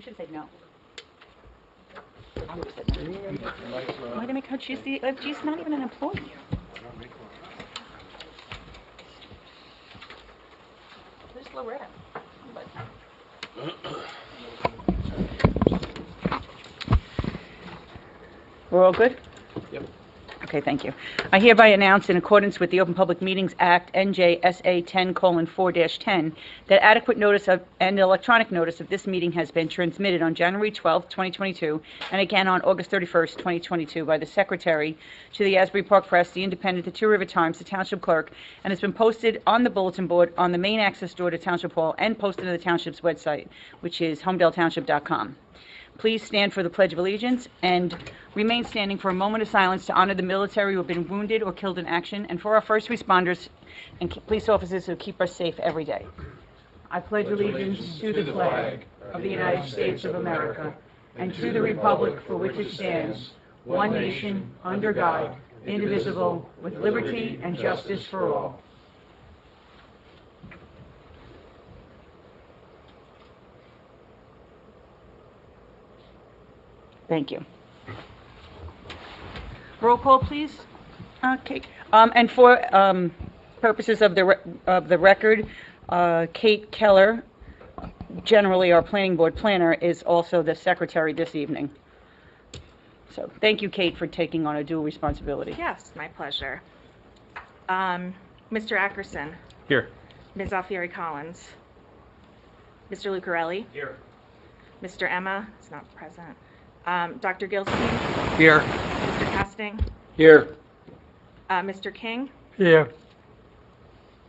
You should have said no. I would have said no. Why did they make her? She's not even an employee. There's Loretta. But... We're all good? Yep. Okay, thank you. I hereby announce, in accordance with the Open Public Meetings Act, NJSA 10:4-10, that adequate notice of and electronic notice of this meeting has been transmitted on January 12, 2022, and again on August 31st, 2022, by the Secretary to the Asbury Park Press, the Independent, the Two River Times, the Township Clerk, and has been posted on the bulletin board on the main access door to Township Hall and posted on the Township's website, which is holmdeltownship.com. Please stand for the Pledge of Allegiance and remain standing for a moment of silence to honor the military who have been wounded or killed in action, and for our first responders and police officers who keep us safe every day. I pledge allegiance to the flag of the United States of America and to the republic for which it stands, one nation, under God, indivisible, with liberty and justice for all. Thank you. Roll call, please. Okay. And for purposes of the record, Kate Keller, generally our planning board planner, is also the secretary this evening. So thank you, Kate, for taking on a dual responsibility. Yes, my pleasure. Mr. Ackerson. Here. Ms. Alfieri Collins. Mr. Lucarelli. Here. Mr. Emma is not present. Dr. Gilstein. Here. Mr. Casting. Here. Mr. King. Here.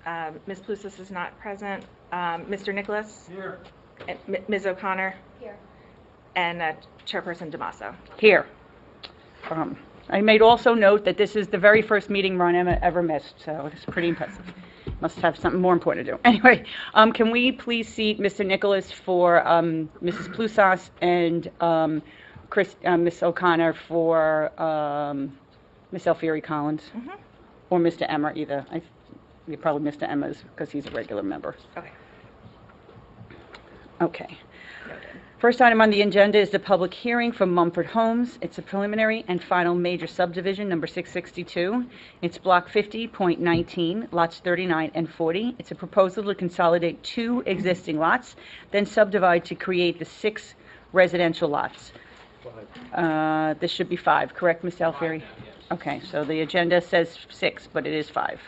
Ms. Plusas is not present. Mr. Nicholas. Here. And Ms. O'Connor. Here. And Chairperson Damaso. Here. I made also note that this is the very first meeting Ron Emma ever missed, so it's pretty impressive. Must have something more important to do. Anyway, can we please seat Mr. Nicholas for Mrs. Plusas and Miss O'Connor for Miss Alfieri Collins, or Mr. Emma, either. Probably Mr. Emma's because he's a regular member. Okay. Okay. Noted. First item on the agenda is the public hearing for Mumford Homes. It's a preliminary and final major subdivision, number 662. It's block 50.19, lots 39 and 40. It's a proposal to consolidate 2 existing lots, then subdivide to create the 6 residential lots. This should be 5, correct, Ms. Alfieri? Yes. Okay, so the agenda says 6, but it is 5.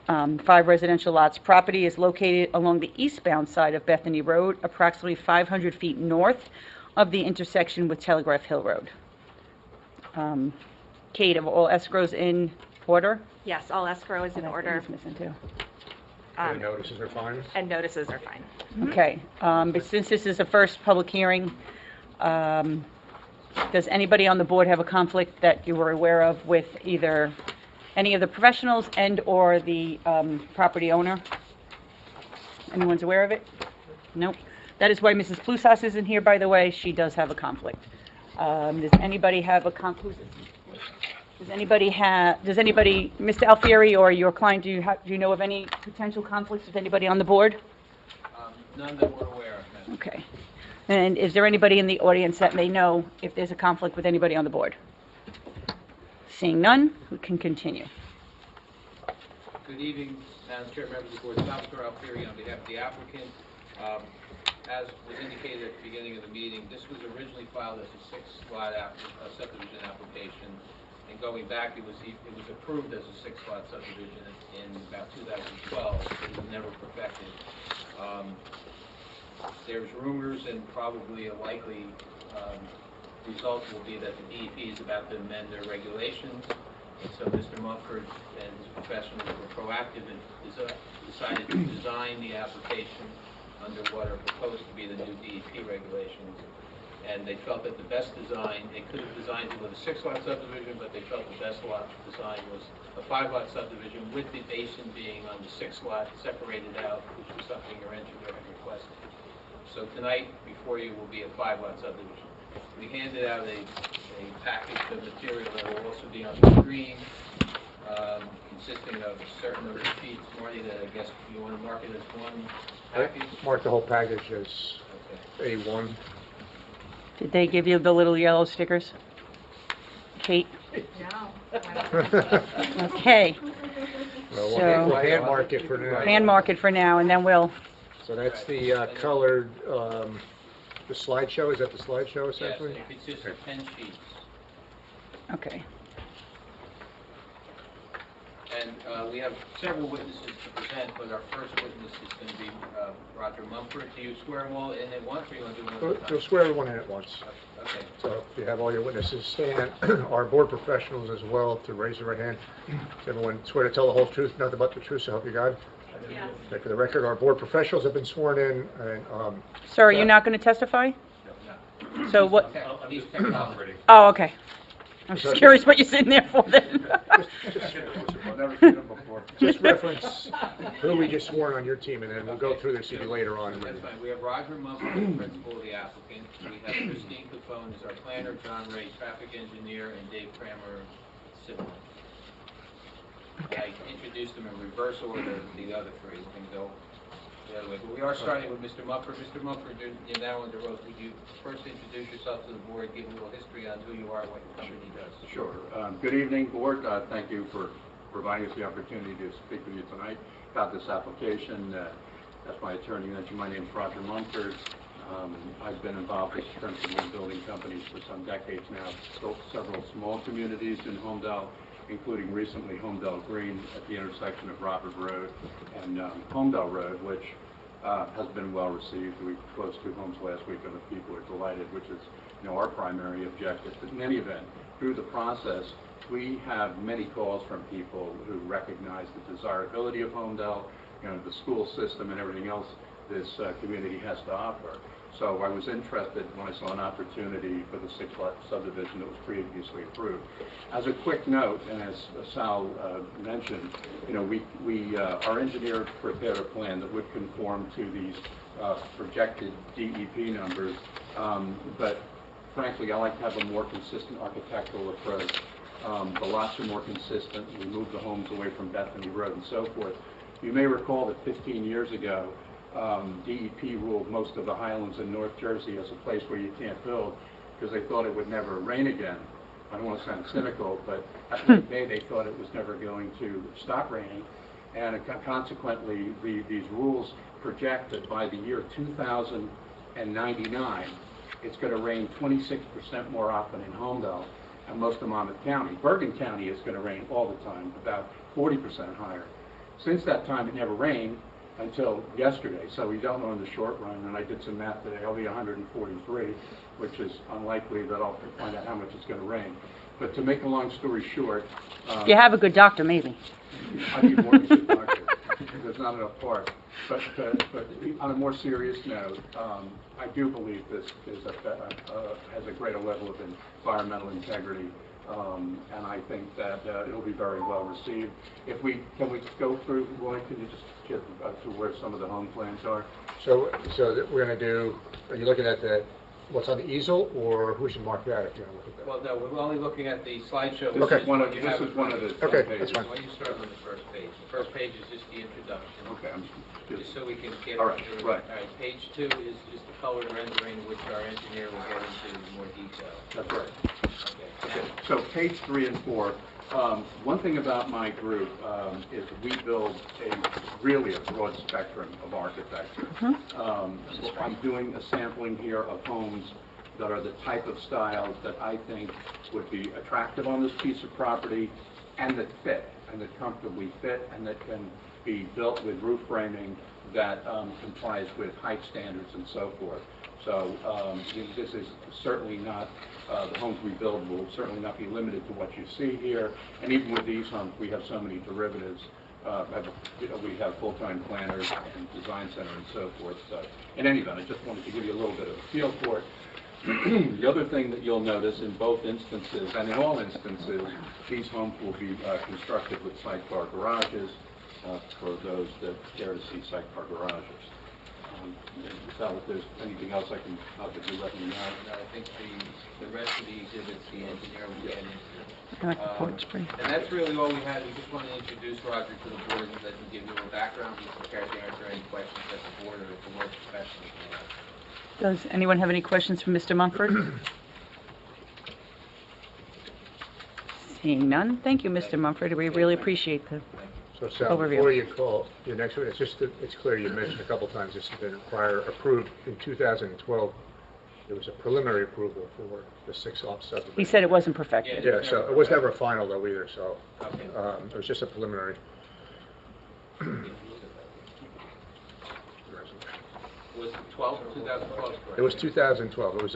5 residential lots. Property is located along the eastbound side of Bethany Road, approximately 500 feet north of the intersection with Telegraph Hill Road. Kate, have all escrows in order? Yes, all escrow is in order. He's missing too. Notices are fine? And notices are fine. Okay, but since this is the first public hearing, does anybody on the board have a conflict that you were aware of with either any of the professionals and or the property owner? Anyone's aware of it? Nope. That is why Mrs. Plusas isn't here, by the way. She does have a conflict. Does anybody have a conflict? Does anybody, Mr. Alfieri or your client, do you know of any potential conflicts with anybody on the board? None that we're aware of, ma'am. Okay. And is there anybody in the audience that may know if there's a conflict with anybody on the board? Seeing none, we can continue. Good evening, Madam Chair, members of the board. Dr. Alfieri on behalf of the applicant. As was indicated at the beginning of the meeting, this was originally filed as a 6-lot subdivision application. And going back, it was approved as a 6-lot subdivision in about 2012, but it was never perfected. There's rumors and probably a likely result will be that the DEP is about to amend their regulations. And so Mr. Mumford and his professionals were proactive and decided to design the application under what are proposed to be the new DEP regulations. And they felt that the best design, they could have designed it with a 6-lot subdivision, but they felt the best lot design was a 5-lot subdivision with the basin being on the 6-lot separated out, which was something your engineer had requested. So tonight, before you, will be a 5-lot subdivision. We handed out a package of material that will also be on the screen, consisting of a certain number of sheets. Marty, that I guess you want to mark it as one package? Mark the whole package as A1. Did they give you the little yellow stickers? Kate? No. Okay. Well, So- we'll hand mark it for now. Hand mark it for now, and then we'll, So that's the colored, the slideshow, is that the slideshow Yes, essentially? it consists of 10 sheets. okay. And we have several witnesses to present, but our first witness is going to be Roger Mumford. Do you swear them all in at once, or you want to do one at a We'll time? swear everyone in at once. Okay. So if you have all your witnesses stand, our board professionals as well, to raise their right hand. Does everyone swear to tell the whole truth, nothing but the truth, so help you God? Okay, for the record, our board professionals have been sworn in, and, Sir, are you not going to testify? So what, These technology. oh, okay. I'm just curious what you're sitting there for then. I've never seen them before. Just reference who we just sworn on your team, and then we'll go through this with you later on. That's fine. We have Roger Mumford, the principal of the applicant. We have Christine Cufone as our planner, John Ray, traffic engineer, and Dave Kramer, civil. I introduced them in reverse order, the other three. We're going to go the other way. But we are starting with Mr. Mumford. Mr. Mumford, you're now under oath. Would you first introduce yourself to the board, give a little history on who you are and what your company does? Sure. Good evening, board. Thank you for providing us the opportunity to speak with you tonight about this application. As my attorney mentioned, my name is Roger Mumford. I've been involved with principal in building companies for some decades now. Built several small communities in Holmdel, including recently Holmdel Green at the intersection of Robert Road and Holmdel Road, which has been well received. We closed 2 homes last week, and the people are delighted, which is, our primary objective. But in any event, through the process, we have many calls from people who recognize the desirability of Holmdel, the school system and everything else this community has to offer. So I was interested when I saw an opportunity for the 6-lot subdivision that was previously approved. As a quick note, and as Sal mentioned, our engineer prepared a plan that would conform to these projected DEP numbers, but frankly, I like to have a more consistent architectural approach. The lots are more consistent. We moved the homes away from Bethany Road and so forth. You may recall that 15 years ago, DEP ruled most of the Highlands in North Jersey as a place where you can't build because they thought it would never rain again. I don't want to sound cynical, but at the day they thought it was never going to stop raining. And consequently, these rules project that by the year 2099, it's going to rain 26% more often in Holmdel and most of Monmouth County. Bergen County is going to rain all the time, about 40% higher. Since that time, it never rained until yesterday, so we don't know in the short run, and I did some math today, I'll be 143, which is unlikely that I'll find out how much it's going to rain. But to make a long story short... If you have a good doctor, maybe. I need more than a doctor. There's not enough parts. But on a more serious note, I do believe this is has a greater level of environmental integrity, and I think that it'll be very well received. Can we go through, Roy, can you just get to where some of the home plans are? so that we're going to do, are you looking at what's on the easel, or who should mark that if you're going to look at that? Well, no, we're only looking at the slideshow. This Okay. is one of the Okay, pages. that's fine. Why don't you start on the first page? The first page is just the introduction. Okay, Just so we can get... All right, right. All right, page 2 is just the colored rendering, which our engineer will get into more detail. That's right. Okay. Okay, so page 3 and 4. One thing about my group is we build really a broad spectrum of architecture. I'm doing a sampling here of homes that are the type of styles that I think would be attractive on this piece of property and that fit, and that comfortably fit, and that can be built with roof framing that complies with height standards and so forth. So this is certainly not, the homes we build will certainly not be limited to what you see here. And even with these homes, we have so many derivatives. We have full-time planners and design center and so forth. So in any event, I just wanted to give you a little bit of a feel for it. The other thing that you'll notice in both instances, and in all instances, these homes will be constructed with sidecar garages for those that care to see sidecar garages. So if there's anything else I can do, let me know. No, I think the rest of the exhibits, the engineer will get into. I like the porch tree. And that's really all we had. We just wanted to introduce Roger to the board and let him give you a background. He's prepared to answer any questions that the board or the board professionals may have. Does anyone have any questions for Mr. Mumford? Seeing none, thank you, Mr. Mumford. We really appreciate the So Sal, overview. before you call your next one, it's just that it's clear you mentioned a couple times this has been approved in 2012. There was a preliminary approval for the 6-lot subdivision. He said it wasn't perfected. Yeah, so it was never final though either, so Okay. it was just a preliminary. Was it 2012, correct? It was 2012. It was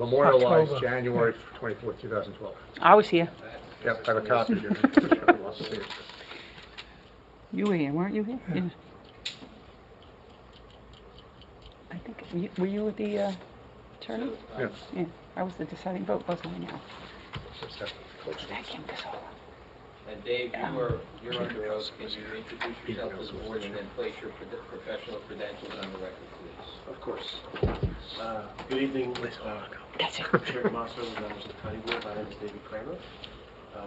memorialized October. January 24th, 2012. I was here. Yep, I have a copy here. If you want to see it. You were here, weren't you here? Yeah. I think, were you the attorney? Yeah. Yeah, I was the deciding vote, wasn't I now? Just have to close it. Thank you, Gasol. And Dave, you're under oath. Can you introduce yourself to the board and then place your professional credentials on the record, please? Of course. Good evening, That's it. Chair Masso, members of the planning board. My name is David Kramer.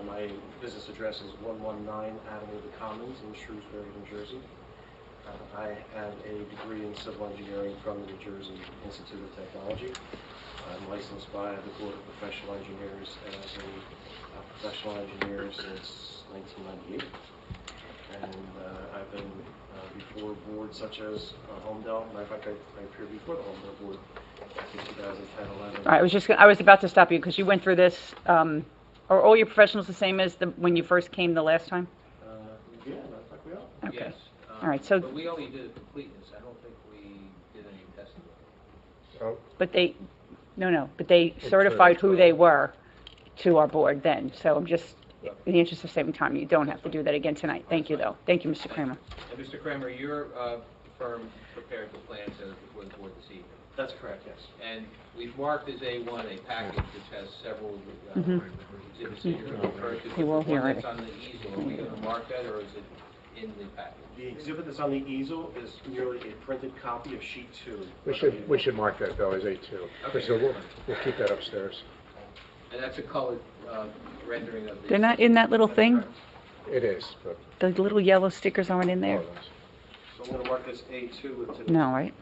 My business address is 119 Avenue of the Commons in Shrewsbury, New Jersey. I have a degree in civil engineering from the New Jersey Institute of Technology. I'm licensed by the Board of Professional Engineers as a professional engineer since 1998. And I've been before boards such as Holmdel. Matter of fact, I appeared before the Holmdel board back in 2010, 11. All right, I was about to stop you because you went through this. Are all your professionals the same as when you first came the last time? Yeah, matter of fact, we are. Okay. Yes. All right, so- But we only did completeness. I don't think we did any testimony. So, But they certified who they were to our board then. So I'm just, in the interest of saving time, you don't have to do that again tonight. Thank you, though. Thank you, Mr. Kramer. And Mr. Kramer, your firm prepared the plans before the board this evening. That's correct, yes. And we've marked as A1 a package which has several Mhm. exhibits that you're going to refer to. He will The hear one it. that's on the easel, are we going to mark that, or is it in the package? The exhibit that's on the easel is merely a printed copy of sheet 2. we should mark that though as A2. Because we'll keep that upstairs. And that's a colored rendering of the... They're not in that little thing? It is, but. The little yellow stickers aren't in there? more or less. So I'm going to mark this A2 with the... No, right?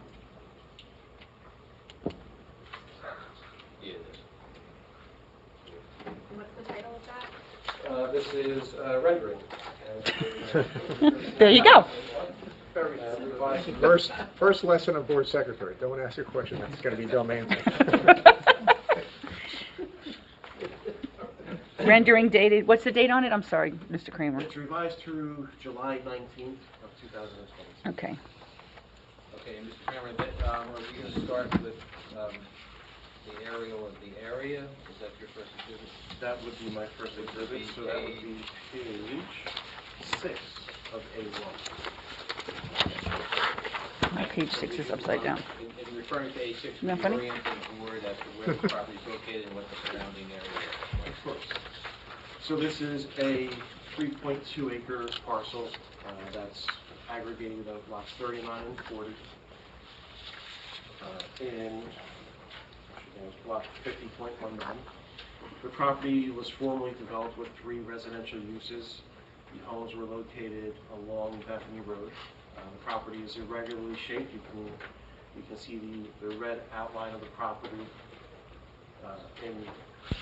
Yeah, it is. What's the title of that? This is rendering. There you go. First lesson of board secretary, don't ask a question that's going to be dumb answer. Rendering dated, what's the date on it? I'm sorry, Mr. Kramer. It's revised through July 19th of 2020. Okay. Okay, and Mr. Kramer, are we going to start with the aerial of the area? Is that your first exhibit? That would be my first exhibit, so that would be page 6 of A1. My page 6 is upside down. In referring to A6, Isn't that would you funny? orient the board as to where the property is located and what the surrounding area is? Of course. So this is a 3.2 acre parcel that's aggregated of lots 39 and 40 in block 50.19. The property was formerly developed with 3 residential uses. The homes were located along Bethany Road. The property is irregularly shaped. You can see the red outline of the property in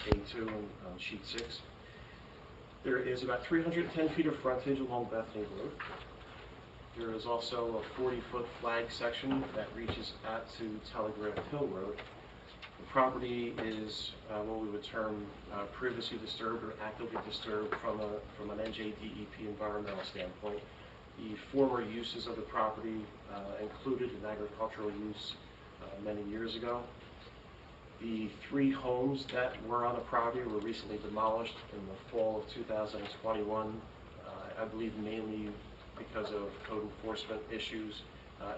A2 and sheet 6. There is about 310 feet of frontage along Bethany Road. There is also a 40-foot flag section that reaches out to Telegraph Hill Road. The property is what we would term previously disturbed or actively disturbed from an NJDEP environmental standpoint. The former uses of the property included an agricultural use many years ago. The 3 homes that were on the property were recently demolished in the fall of 2021, I believe mainly because of code enforcement issues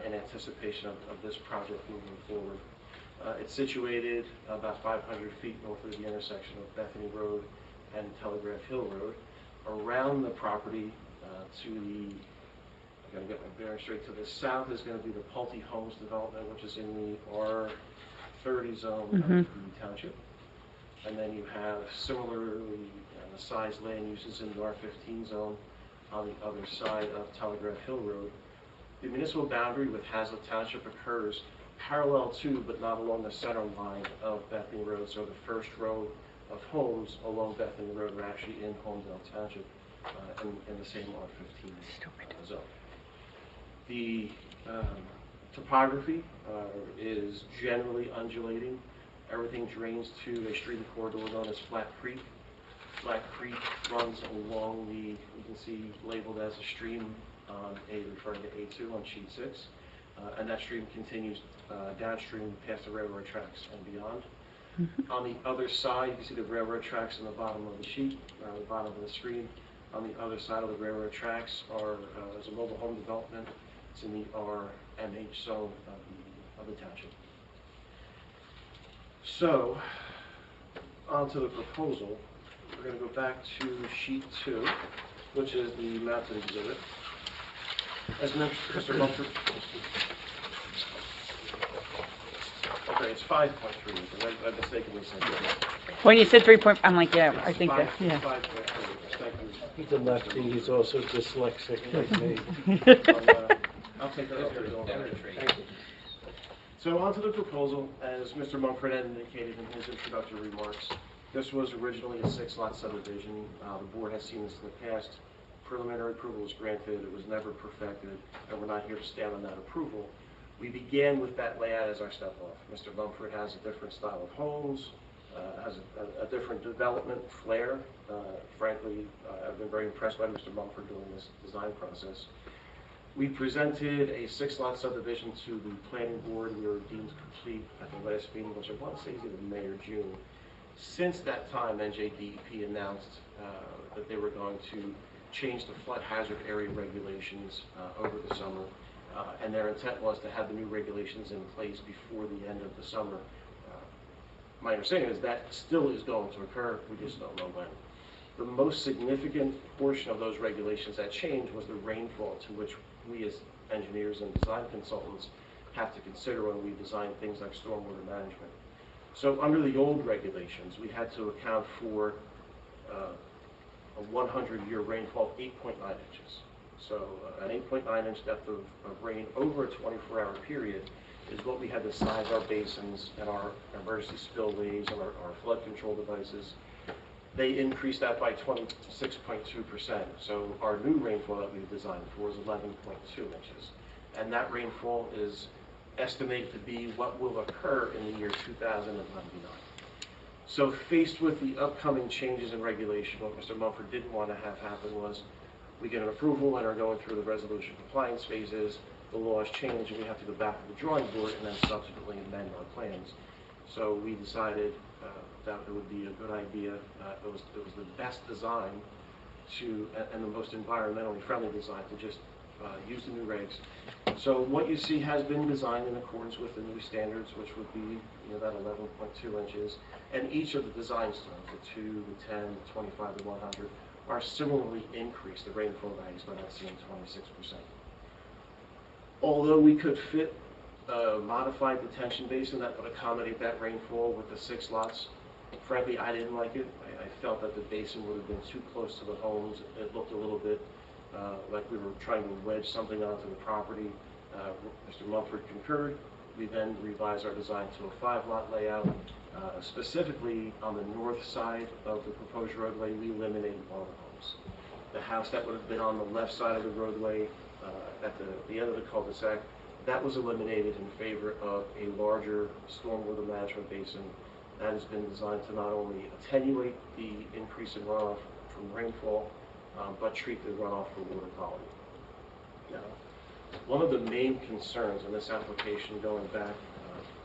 in anticipation of this project moving forward. It's situated about 500 feet north of the intersection of Bethany Road and Telegraph Hill Road. Around the property to the, I'm going to get my bearings Going straight to the south is going to be the Pulte Homes development, which is in the R30 zone of the township. And then you have similarly sized land uses in the R15 zone on the other side of Telegraph Hill Road. The municipal boundary with Hazlet Township occurs parallel to, but not along the center line of Bethany Road. So the first row of homes along Bethany Road are actually in Holmdel Township in the same R15 zone. The topography is generally undulating. Everything drains to a stream corridor known as Flat Creek. Flat Creek runs along the, you can see labeled as a stream on referring to A2 on sheet 6. And that stream continues downstream past the railroad tracks and beyond. On the other side, you can see the railroad tracks on the bottom of the sheet, or the bottom of the screen. On the other side of the railroad tracks is a mobile home development. It's in the RMH zone of the township. So, onto the proposal. We're going to go back to sheet 2, which is the mounted exhibit. As mentioned, Mr. Mumford. Okay, it's 5.3, because I mistakenly said that. When you said 3 point, I'm like, yeah, I think that, 5.3, yeah. thank you. He's a lefty, he's also dyslexic like me. I'll take that Those are off. demonstrated. So onto the proposal, as Mr. Mumford had indicated in his introductory remarks, this was originally a 6-lot subdivision. The board has seen this in the past. Preliminary approval was granted, it was never perfected, and we're not here to stand on that approval. We began with that layout as our step off. Mr. Mumford has a different style of homes, has a different development flair. Frankly, I've been very impressed by Mr. Mumford during this design process. We presented a 6-lot subdivision to the planning board. We were deemed complete at the last meeting, which I want to say is either May or June. Since that time, Njdep announced that they were going to change the flood hazard area regulations over the summer, and their intent was to have the new regulations in place before the end of the summer. My understanding is that still is going to occur, we just don't know when. The most significant portion of those regulations that changed was the rainfall, to which we as engineers and design consultants have to consider when we design things like stormwater management. So under the old regulations, we had to account for a 100-year rainfall of 8.9 inches. So an 8.9 inch depth of rain over a 24-hour period is what we had to size our basins and our emergency spillways and our flood control devices. They increased that by 26.2%. So our new rainfall that we've designed for is 11.2 inches. And that rainfall is estimated to be what will occur in the year 2099. So faced with the upcoming changes in regulation, what Mr. Mumford didn't want to have happen was we get an approval and are going through the resolution compliance phases, the laws change, and we have to go back to the drawing board and then subsequently amend our plans. So we decided that it would be a good idea. It was the best design and the most environmentally friendly design to just use the new regs. So what you see has been designed in accordance with the new standards, which would be that 11.2 inches. And each of the design stones, the 2, the 10, the 25, the 100, are similarly increased, the rainfall values, by that same 26%. Although we could fit a modified detention basin that would accommodate that rainfall with the 6 lots, frankly, I didn't like it. I felt that the basin would have been too close to the homes. It looked a little bit like we were trying to wedge something onto the property. Mr. Mumford concurred. We then revised our design to a 5-lot layout. Specifically on the north side of the proposed roadway, we eliminated all the homes. The house that would have been on the left side of the roadway at the end of the cul-de-sac, that was eliminated in favor of a larger stormwater management basin that has been designed to not only attenuate the increase in runoff from rainfall, but treat the runoff for water quality. Now, one of the main concerns in this application going back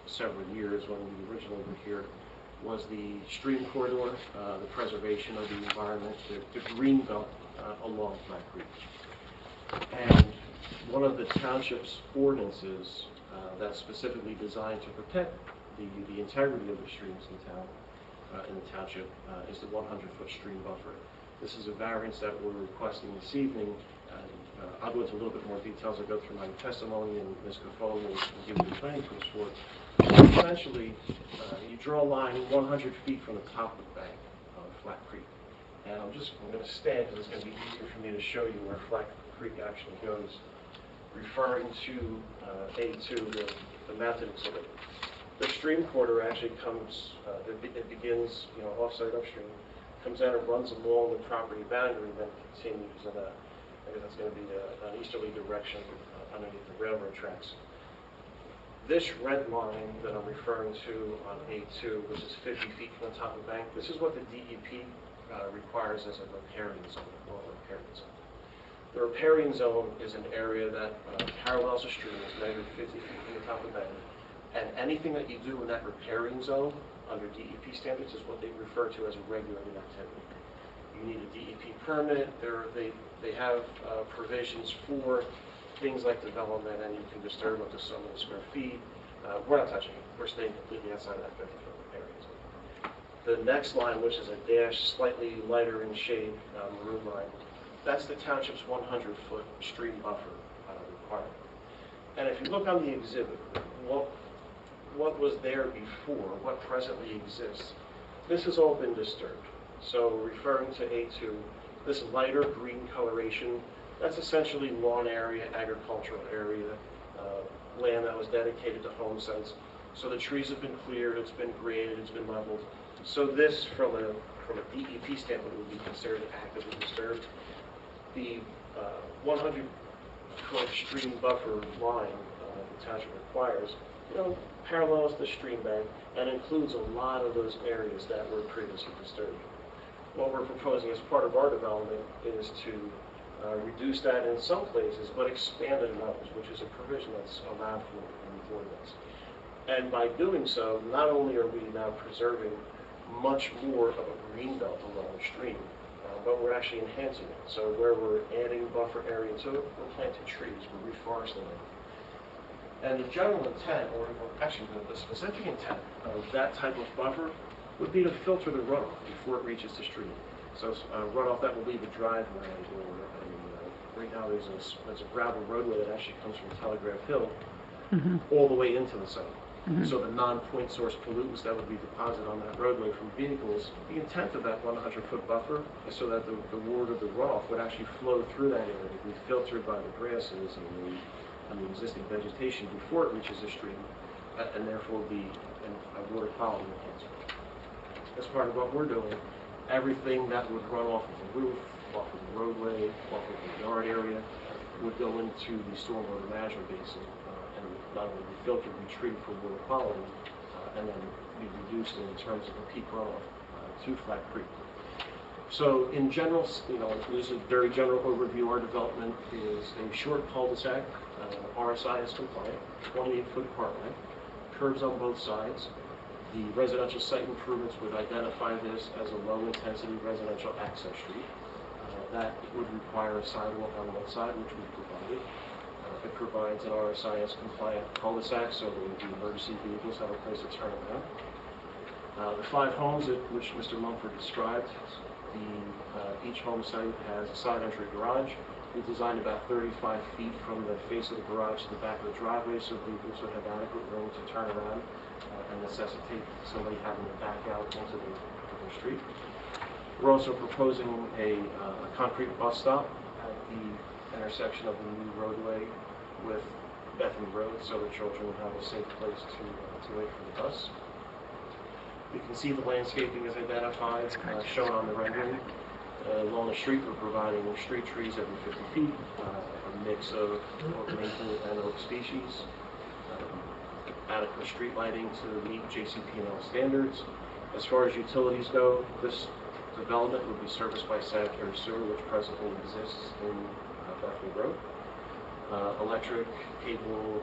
several years when we originally were here was the stream corridor, the preservation of the environment, the green belt along Flat Creek. And one of the township's ordinances that's specifically designed to protect the integrity of the streams in the township is the 100-foot stream buffer. This is a variance that we're requesting this evening. I'll go into a little bit more details. I'll go through my testimony, and Ms. Cafone will give you the planning for this work. Essentially, you draw a line 100 feet from the top of the bank of Flat Creek. And I'm going to stand because it's going to be easier for me to show you where Flat Creek actually goes, referring to A2, the mounted exhibit. The stream corridor actually comes, it begins, offsite upstream, comes out and runs along the property boundary, and then continues in a, I guess that's going to be an easterly direction underneath the railroad tracks. This red line that I'm referring to on A2, which is 50 feet from the top of the bank, this is what the DEP requires as a riparian zone, or riparian zone. The riparian zone is an area that parallels a stream, is measured 50 feet from the top of the bank, and anything that you do in that riparian zone under DEP standards is what they refer to as a regulated activity. You need a DEP permit. They have provisions for things like development, and you can disturb up to so many square feet. We're not touching it. We're staying completely outside of that 50-foot riparian zone. The next line, which is a dash, slightly lighter in shade, maroon line, that's the township's 100-foot stream buffer requirement. And if you look on the exhibit, what was there before, what presently exists, this has all been disturbed. So referring to A2, this lighter green coloration, that's essentially lawn area, agricultural area, land that was dedicated to home sites. So the trees have been cleared, it's been graded, it's been leveled. So this, from a DEP standpoint, would be considered actively disturbed. The 100-foot stream buffer line the township requires, parallels the stream bank and includes a lot of those areas that were previously disturbed. What we're proposing as part of our development is to reduce that in some places, but expand it in others, which is a provision that's allowed for in the ordinance. And by doing so, not only are we now preserving much more of a green belt along the stream, but we're actually enhancing it. So where we're adding buffer area to it, we're planting trees, we're reforesting it. And the general intent, or actually the specific intent of that type of buffer would be to filter the runoff before it reaches the stream. So runoff that will leave a driveway, or right now there's a gravel roadway that actually comes from Telegraph Hill all the way into the site. So the non-point source pollutants that would be deposited on that roadway from vehicles, the intent of that 100-foot buffer is so that the water, the runoff, would actually flow through that area, be filtered by the grasses and the existing vegetation before it reaches the stream, and therefore be a water quality enhancement. As part of what we're doing, everything that would run off of the roof, off of the roadway, off of the yard area, would go into the stormwater management basin, and not only be filtered, be treated for water quality, and then be reduced in terms of the peak runoff to Flat Creek. So in general, this is a very general overview. Our development is a short cul-de-sac, RSI is compliant, 28-foot parkway, curbs on both sides. The residential site improvements would identify this as a low-intensity residential access street. That would require a sidewalk on one side, which we provided. It provides an RSIS compliant cul-de-sac, so the emergency vehicles have a place to turn around. The 5 homes which Mr. Mumford described, each home site has a side entry garage. We designed about 35 feet from the face of the garage to the back of the driveway, so vehicles would have adequate room to turn around and necessitate somebody having to back out into the street. We're also proposing a concrete bus stop at the intersection of the new roadway with Bethany Road, so the children would have a safe place to wait for the bus. You can see the landscaping is identified, shown on the rendering. Along the street, we're providing street trees every 50 feet, a mix of maple and oak species, adequate street lighting to meet JCP&L standards. As far as utilities go, this development would be serviced by sanitary sewer, which presently exists in Bethany Road. Electric, cable,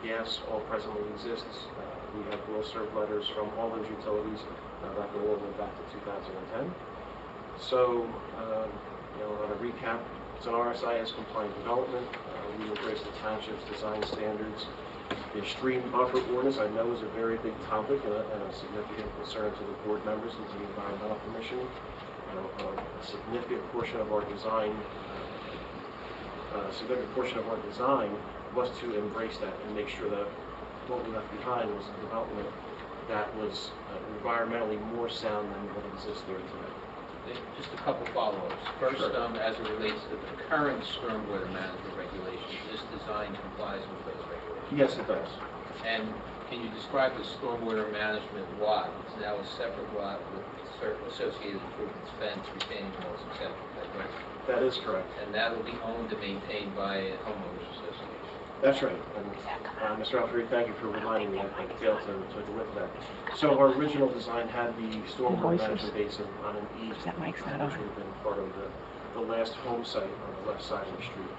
gas, all presently exists. We have will-serve letters from all those utilities that go all the way back to 2010. So, on a recap, it's an RSIS compliant development. We embrace the township's design standards. The stream buffer ordinance, I know, is a very big topic and a significant concern to the board members and to the Environmental Commission. A significant portion of our design a significant portion of our design was to embrace that and make sure that what we left behind was a development that was environmentally more sound than what exists there today. Just a couple follow-ups. First, as it relates to the current stormwater management regulations, this design complies with those regulations? Yes, it does. And can you describe the stormwater management lot? It's now a separate lot with certain associated improvements, fence, retaining walls, etc. Right? That is correct. And that will be owned and maintained by a homeowners association. That's right. And, Mr. Alfieri, thank you for reminding me. I failed to go into that. So our original design had the stormwater management basin on an east, That mic's not which on. would have been part of the last home site on the left side of the street.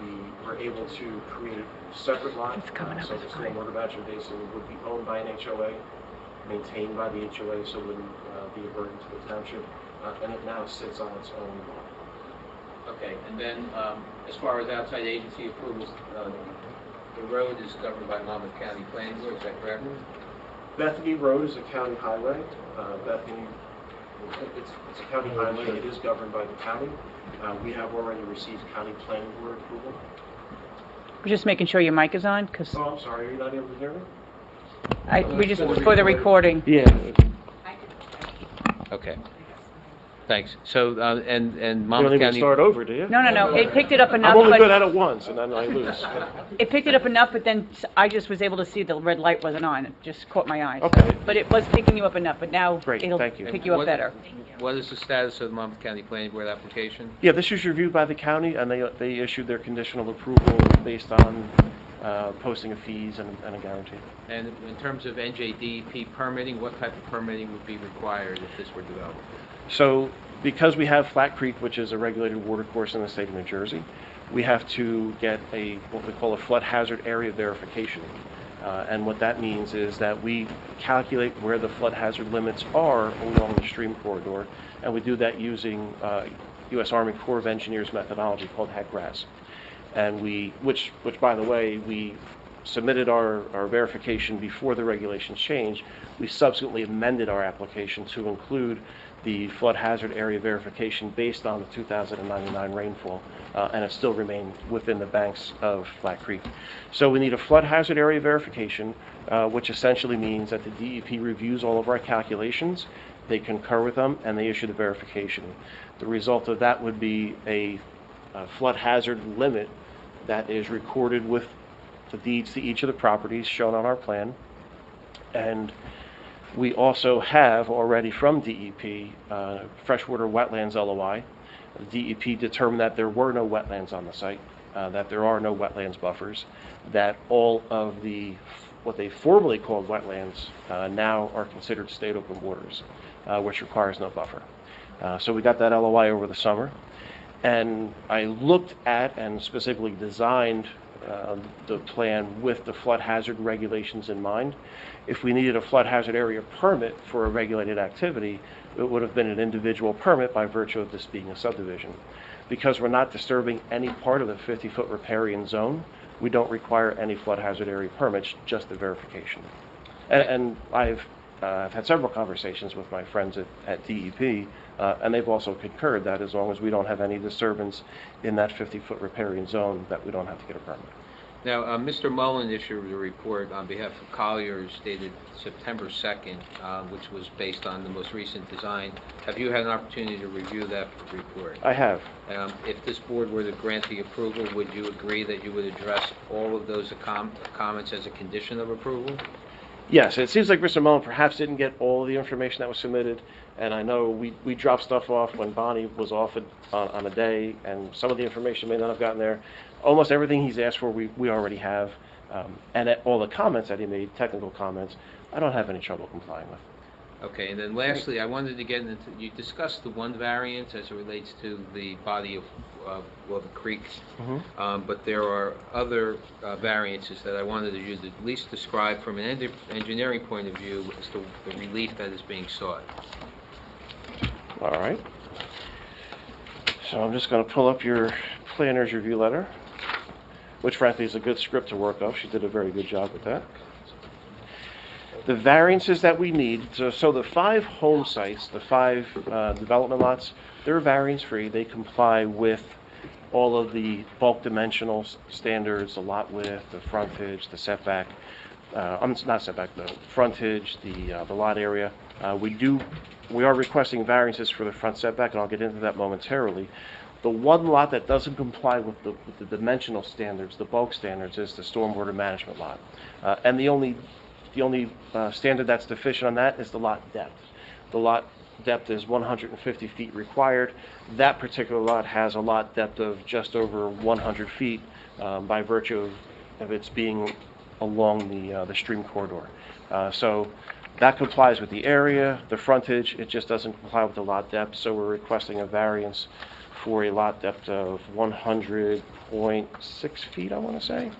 We were able to create a separate lot, It's coming up so as the a green. stormwater management basin would be owned by an HOA, maintained by the HOA, so it wouldn't be a burden to the township, and it now sits on its own lot. Okay, and then as far as outside agency approvals, the road is governed by Monmouth County Planning Board, is that correct? Bethany Road is a county highway. Bethany, it's a county highway. It is governed by the county. We have already received county planning board approval. We're just making sure your mic is on, because Oh, I'm sorry, are you not able to hear me? we just, for the recording. Yeah. Okay. Thanks. So, and You don't Monmouth even County... start over, do you? No, it picked it up enough, I'm only good but at it once, and then I lose. it picked it up enough, but then I just was able to see the red light wasn't on. It just caught my eye. Okay. But it was picking you up enough, but now Great, it'll thank you. pick you up better. What is the status of the Monmouth County Planning Board application? Yeah, this was reviewed by the county, and they issued their conditional approval based on posting of fees and a guarantee. And in terms of NJDP permitting, what type of permitting would be required if this were developed? So, because we have Flat Creek, which is a regulated watercourse in the state of New Jersey, we have to get what we call a flood hazard area verification. And what that means is that we calculate where the flood hazard limits are along the stream corridor, and we do that using U.S. Army Corps of Engineers methodology called HECRAS. And which by the way, we submitted our verification before the regulations changed. We subsequently amended our application to include the flood hazard area verification based on the 2099 rainfall, and it still remained within the banks of Flat Creek. So we need a flood hazard area verification, which essentially means that the DEP reviews all of our calculations, they concur with them, and they issue the verification. The result of that would be a flood hazard limit that is recorded with the deeds to each of the properties shown on our plan. And we also have already from DEP freshwater wetlands LOI. The DEP determined that there were no wetlands on the site, that there are no wetlands buffers, that all of what they formerly called wetlands now are considered state open waters, which requires no buffer. So we got that LOI over the summer. And I looked at and specifically designed the plan with the flood hazard regulations in mind. If we needed a flood hazard area permit for a regulated activity, it would have been an individual permit by virtue of this being a subdivision. Because we're not disturbing any part of the 50-foot riparian zone, we don't require any flood hazard area permits, just the verification. And I've had several conversations with my friends at DEP, and they've also concurred that as long as we don't have any disturbance in that 50-foot riparian zone, that we don't have to get a permit. Now, Mr. Mullen issued a report on behalf of Colliers dated September 2nd, which was based on the most recent design. Have you had an opportunity to review that report? I have. If this board were to grant the approval, would you agree that you would address all of those comments as a condition of approval? Yes, it seems like Mr. Mullen perhaps didn't get all the information that was submitted, and I know we dropped stuff off when Bonnie was off on a day, and some of the information may not have gotten there. Almost everything he's asked for, we already have, and all the comments that he made, technical comments, I don't have any trouble complying with. Okay, and then lastly, I wanted to get into, you discussed the one variance as it relates to the body of the creek, but there are other variances that I wanted you to at least describe from an engineering point of view as to the relief that is being sought. All right. So I'm just going to pull up your planner's review letter, which frankly is a good script to work off. She did a very good job with that. The variances that we need, so the 5 home sites, the 5 development lots, they're variance free. They comply with all of the bulk dimensional standards, the lot width, the frontage, the setback, not setback, the frontage, the lot area. We are requesting variances for the front setback, and I'll get into that momentarily. The one lot that doesn't comply with the dimensional standards, the bulk standards, is the stormwater management lot. And the only standard that's deficient on that is the lot depth. The lot depth is 150 feet required. That particular lot has a lot depth of just over 100 feet by virtue of its being along the stream corridor. So that complies with the area, the frontage. It just doesn't comply with the lot depth, so we're requesting a variance for a lot depth of 100.6 feet, I want to say,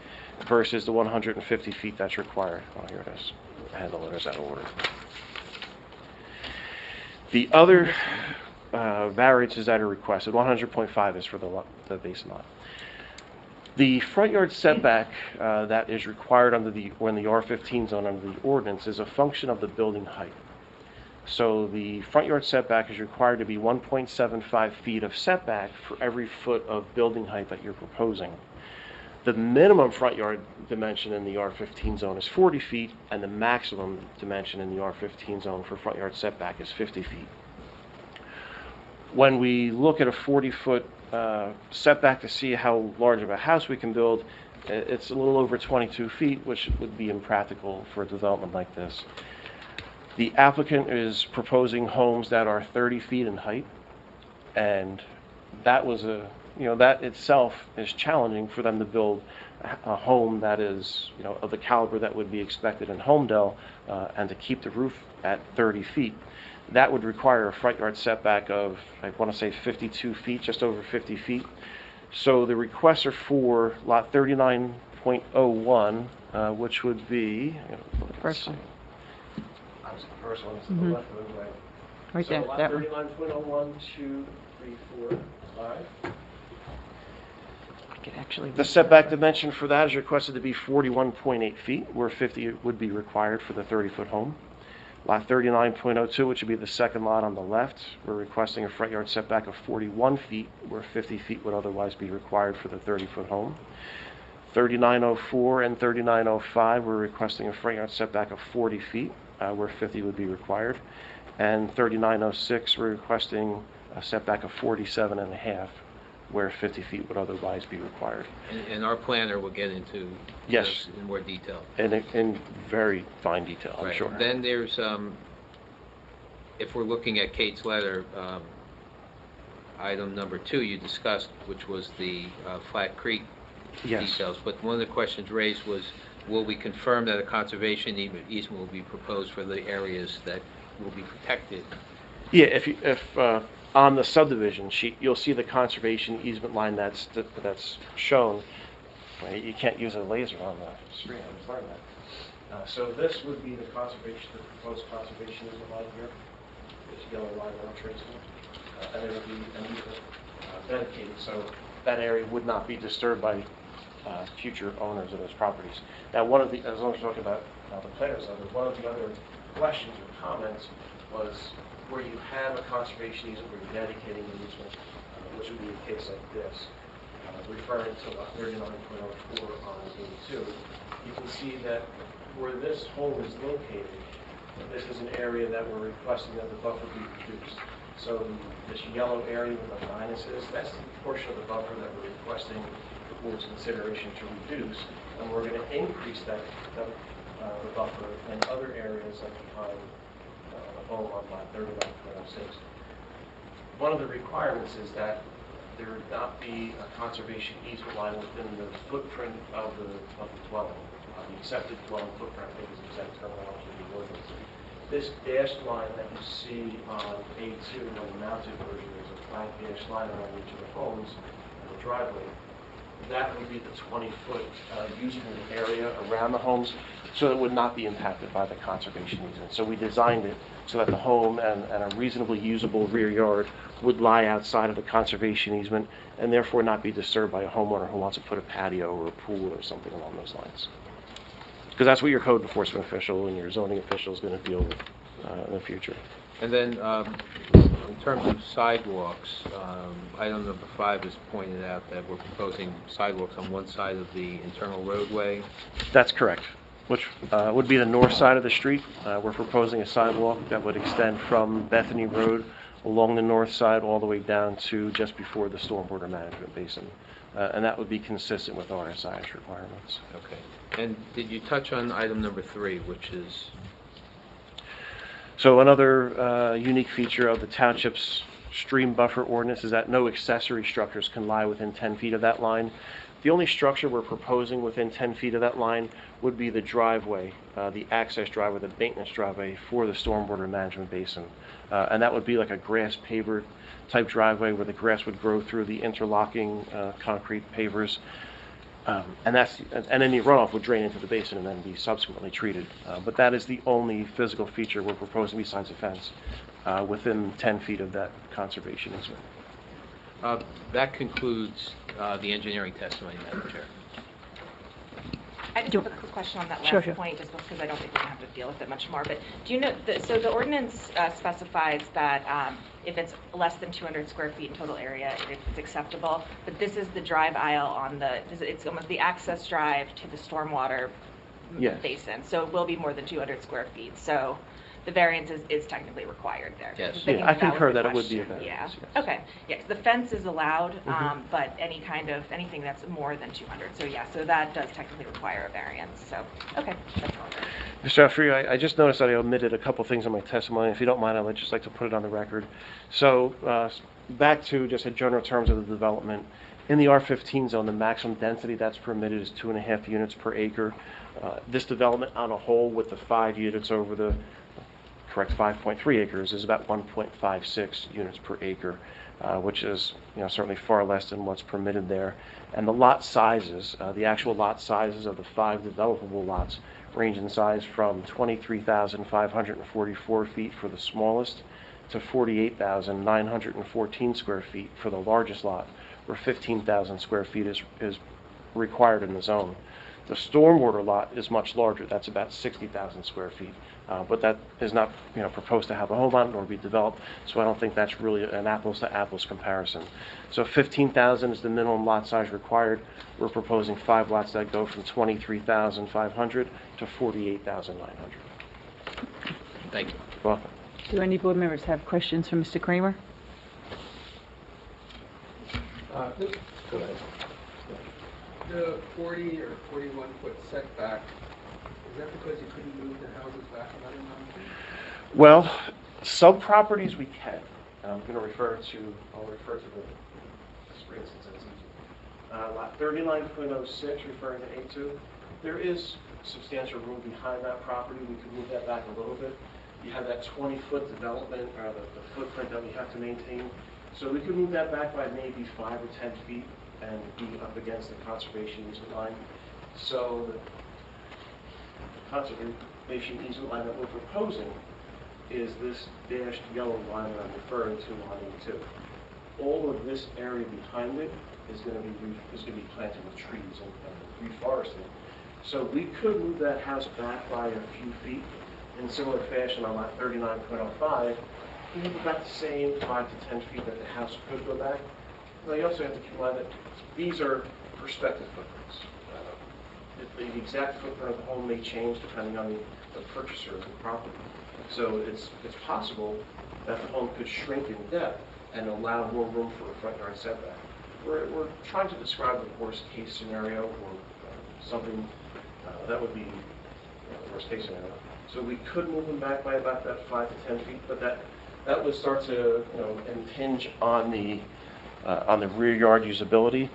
versus the 150 feet that's required. Oh, here it is. I had the letters out of order. The other variances that are requested, 100.5 is for the basin lot. The front yard setback that is required in the R15 zone under the ordinance is a function of the building height. So the front yard setback is required to be 1.75 feet of setback for every foot of building height that you're proposing. The minimum front yard dimension in the R15 zone is 40 feet, and the maximum dimension in the R15 zone for front yard setback is 50 feet. When we look at a 40-foot setback to see how large of a house we can build, it's a little over 22 feet, which would be impractical for a development like this. The applicant is proposing homes that are 30 feet in height, and that itself is challenging for them to build a home that is, of the caliber that would be expected in Holmdel, and to keep the roof at 30 feet. That would require a front yard setback of, I want to say 52 feet, just over 50 feet. So the requests are for lot 39.01, which would be, First one. The first one is to Mhm. the left of the way. Right there, So lot that one. 39.01, 2, 3, 4, 5. I could actually. The setback dimension for that is requested to be 41.8 feet, where 50 would be required for the 30-foot home. Lot 39.02, which would be the second lot on the left, we're requesting a front yard setback of 41 feet, where 50 feet would otherwise be required for the 30-foot home. 3904 and 3905, we're requesting a front yard setback of 40 feet, where 50 would be required. And 3906, we're requesting a setback of 47.5, where 50 feet would otherwise be required. And our planner will get into Yes. this in more detail. And in very fine detail, I'm Right. sure. Then there's, if we're looking at Kate's letter, item number 2 you discussed, which was the Flat Creek Yes. details. But one of the questions raised was, will we confirm that a conservation easement will be proposed for the areas that will be protected? Yeah, if on the subdivision sheet, you'll see the conservation easement line that's shown. Right, you can't use a laser on the screen, I just learned that. So this would be the proposed conservation easement line here. This yellow line that I'm tracing. And there would be an easement dedicated, so that area would not be disturbed by future owners of those properties. Now, as long as we're talking about the planners, one of the other questions or comments was where you have a conservation easement, where you're dedicating an easement, which would be a case like this, referring to lot 39.04 on 82, you can see that where this home is located, this is an area that we're requesting that the buffer be reduced. So this yellow area with the minuses, that's the portion of the buffer that we're requesting the board's consideration to reduce, and we're going to increase the buffer in other areas like behind home on lot 39.06. One of the requirements is that there would not be a conservation easement line within the footprint of the dwelling. The accepted dwelling footprint, I think, is the exact terminology of the ordinance. This dashed line that you see on A2 on the mounted version, there's a flat dashed line around each of the homes and the driveway. That would be the 20-foot usable area around the homes, so it would not be impacted by the conservation easement. So we designed it so that the home and a reasonably usable rear yard would lie outside of the conservation easement and therefore not be disturbed by a homeowner who wants to put a patio or a pool or something along those lines. Because that's what your code enforcement official and your zoning official is going to deal with in the future. And then, in terms of sidewalks, item number 5 has pointed out that we're proposing sidewalks on one side of the internal roadway. That's correct, which would be the north side of the street. We're proposing a sidewalk that would extend from Bethany Road along the north side all the way down to just before the stormwater management basin. And that would be consistent with RSI's requirements. Okay. And did you touch on item number 3, which is? So another unique feature of the township's stream buffer ordinance is that no accessory structures can lie within 10 feet of that line. The only structure we're proposing within 10 feet of that line would be the driveway, the access driveway, the maintenance driveway for the stormwater management basin. And that would be like a grass paver type driveway where the grass would grow through the interlocking concrete pavers. And any runoff would drain into the basin and then be subsequently treated. But that is the only physical feature we're proposing besides a fence within 10 feet of that conservation easement. That concludes the engineering testimony, Madam Chair. I just have a quick question on that last Sure, sure. point, just because I don't think we're going to have to deal with it much more. But do you know, so the ordinance specifies that if it's less than 200 square feet in total area, it's acceptable. But this is the drive aisle on it's almost the access drive to the stormwater Yes. basin. So it will be more than 200 square feet. So the variance is technically required there. Yes. Just thinking Yeah, I that was concur the that it would be a question. variance, Yeah. yes. Okay. Yeah, 'cause the fence is allowed, but anything that's more than 200. So yeah, so that does technically require a variance. So, okay, that's all. Mr. Alfieri, I just noticed that I omitted a couple things in my testimony. If you don't mind, I'd just like to put it on the record. So back to just in general terms of the development. In the R15 zone, the maximum density that's permitted is 2.5 units per acre. This development on a whole with the 5 units over the correct 5.3 acres is about 1.56 units per acre, which is certainly far less than what's permitted there. And the lot sizes, the actual lot sizes of the 5 developable lots range in size from 23,544 feet for the smallest to 48,914 square feet for the largest lot, where 15,000 square feet is required in the zone. The stormwater lot is much larger. That's about 60,000 square feet. But that is not proposed to have a home on it or be developed, so I don't think that's really an apples-to-apples comparison. So 15,000 is the minimum lot size required. We're proposing 5 lots that go from 23,500 to 48,900. Thank you. Welcome. Do any board members have questions for Mr. Kramer? Go ahead. The 40 or 41-foot setback, is that because you couldn't move the houses back another 9 feet? Well, some properties we can. And I'm going to refer to the screen since it's easy. Lot 39.06, referring to A2, there is substantial room behind that property. We could move that back a little bit. You have that 20-foot development, or the footprint that we have to maintain. So we could move that back by maybe 5 or 10 feet and be up against the conservation easement line. So the conservation easement line that we're proposing is this dashed yellow line that I'm referring to on A2. All of this area behind it is going to be planted with trees and reforested. So we could move that house back by a few feet in similar fashion on lot 39.05. We have about the same 5 to 10 feet that the house could go back. Now you also have to keep in mind that these are perspective footprints. The exact footprint of the home may change depending on the purchaser of the property. So it's possible that the home could shrink in depth and allow more room for a front yard setback. We're trying to describe the worst case scenario or something that would be the worst case scenario. So we could move them back by about that 5 to 10 feet, but that would start to impinge on the rear yard usability.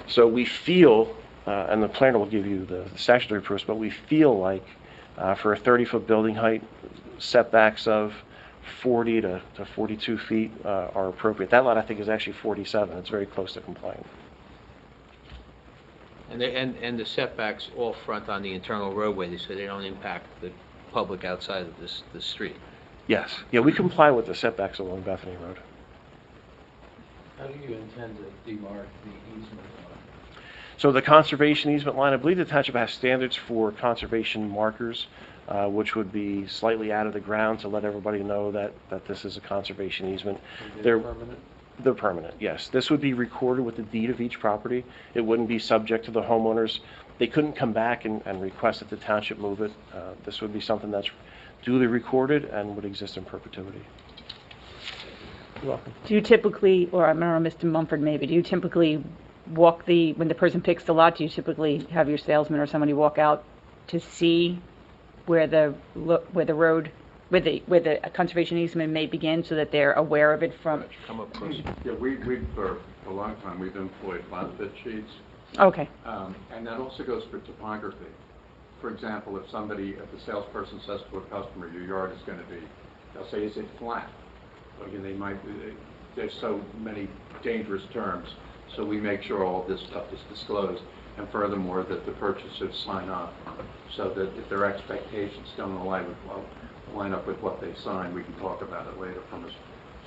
So we feel, and the planner will give you the statutory proofs, but we feel like for a 30-foot building height, setbacks of 40 to 42 feet are appropriate. That lot I think is actually 47. It's very close to compliant. And the setbacks all front on the internal roadway, so they don't impact the public outside of this street. Yes. Yeah, we comply with the setbacks along Bethany Road. How do you intend to demark the easement line? So the conservation easement line, I believe the township has standards for conservation markers which would be slightly out of the ground to let everybody know that this is a conservation easement. They're permanent, yes. This would be recorded with the deed of each property. It wouldn't be subject to the homeowners. They couldn't come back and request that the township move it. This would be something that's duly recorded and would exist in perpetuity. You're welcome. Do you typically, or I don't know, Mr. Mumford maybe, do you typically walk when the person picks the lot, do you typically have your salesman or somebody walk out to see where the road, where the conservation easement may begin, so that they're aware of it from? Come up close. Yeah, we for a long time, we've employed lot fit sheets, Okay, and that also goes for topography. For example, if the salesperson says to a customer, your yard is going to be, they'll say, is it flat? But again, there's so many dangerous terms, so we make sure all this stuff is disclosed, and furthermore, that the purchasers sign up, so that if their expectations don't line up with what they sign, we can talk about it later from a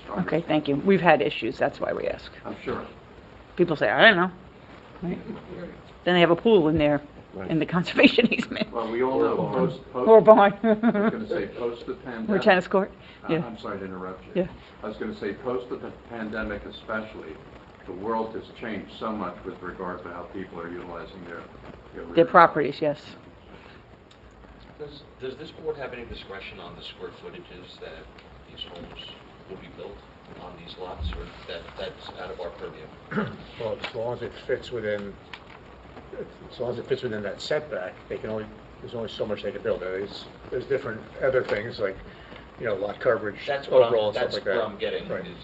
stronger okay, thank you. We've had issues, that's why we ask. I'm sure. People say, I don't know. Right? Then they have a pool in there, in the conservation easement. Well, we all know post Or a barn. I was going to say post the pandemic. Or a tennis court. Yeah. I'm sorry to interrupt you. Yeah. I was going to say post the pandemic especially, the world has changed so much with regard to how people are utilizing Their properties, yes. Does this board have any discretion on the square footages that these homes will be built on these lots, or that's out of our purview? Well, as long as it fits within that setback, there's only so much they can build. There's different other things like, lot coverage, That's overall and stuff that's like where that. I'm getting Right. is,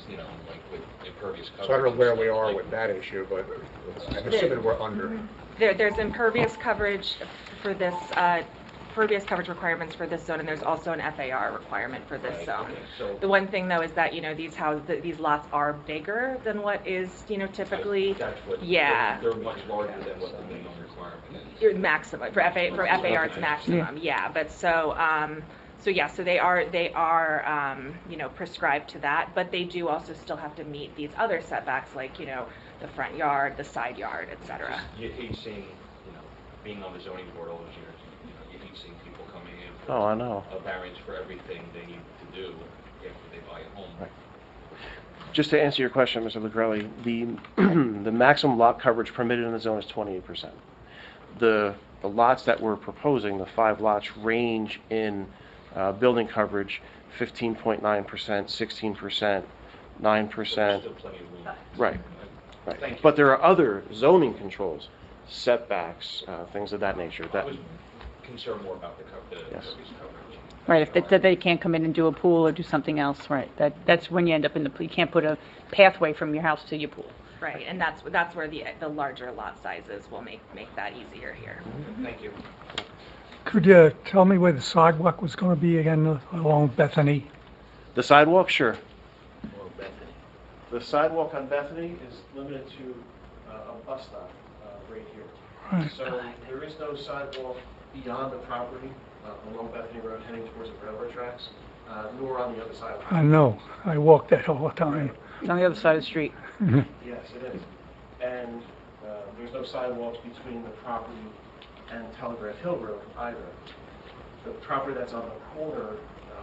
like with impervious coverage. So I don't know where we and are stuff, with that issue, but I'm assuming we're under. There's impervious coverage for this, pervious coverage requirements for this zone, and there's also an FAR requirement for this Right, zone. okay, so- The one thing though is that, these lots are bigger than what is, typically, That's what, yeah. they're much larger than what the minimum requirement is. Your maximum, for FAR it's maximum, yeah, but so they are, prescribed to that, but they do also still have to meet these other setbacks, like, the front yard, the side yard, et cetera. You hate seeing, being on the zoning board all those years, you hate seeing people coming in for Oh, I know. a variance for everything they need to do after they buy a home. Right. Just to answer your question, Mr. Legrelli, the maximum lot coverage permitted in the zone is 28%. The lots that we're proposing, the 5 lots, range in building coverage 15.9%, 16%, 9%. Still plenty of room. Right, Thank right. you. But there are other zoning controls, setbacks, things of that nature. I was concerned more about the Yes. impervious coverage. Right, if they can't come in and do a pool or do something else, right, that's when you end up you can't put a pathway from your house to your pool. Right, and that's where the larger lot sizes will make that easier here. Thank you. Could you tell me where the sidewalk was going to be again along Bethany? The sidewalk, sure. Or Bethany. The sidewalk on Bethany is limited to a bus stop right here. Right. So there is no sidewalk beyond the property along Bethany Road heading towards the railroad tracks, nor on the other side. I know, I walk that all the time. It's on the other side of the street. Yes, it is. And there's no sidewalks between the property and Telegraph Hill Road either. The property that's on the corner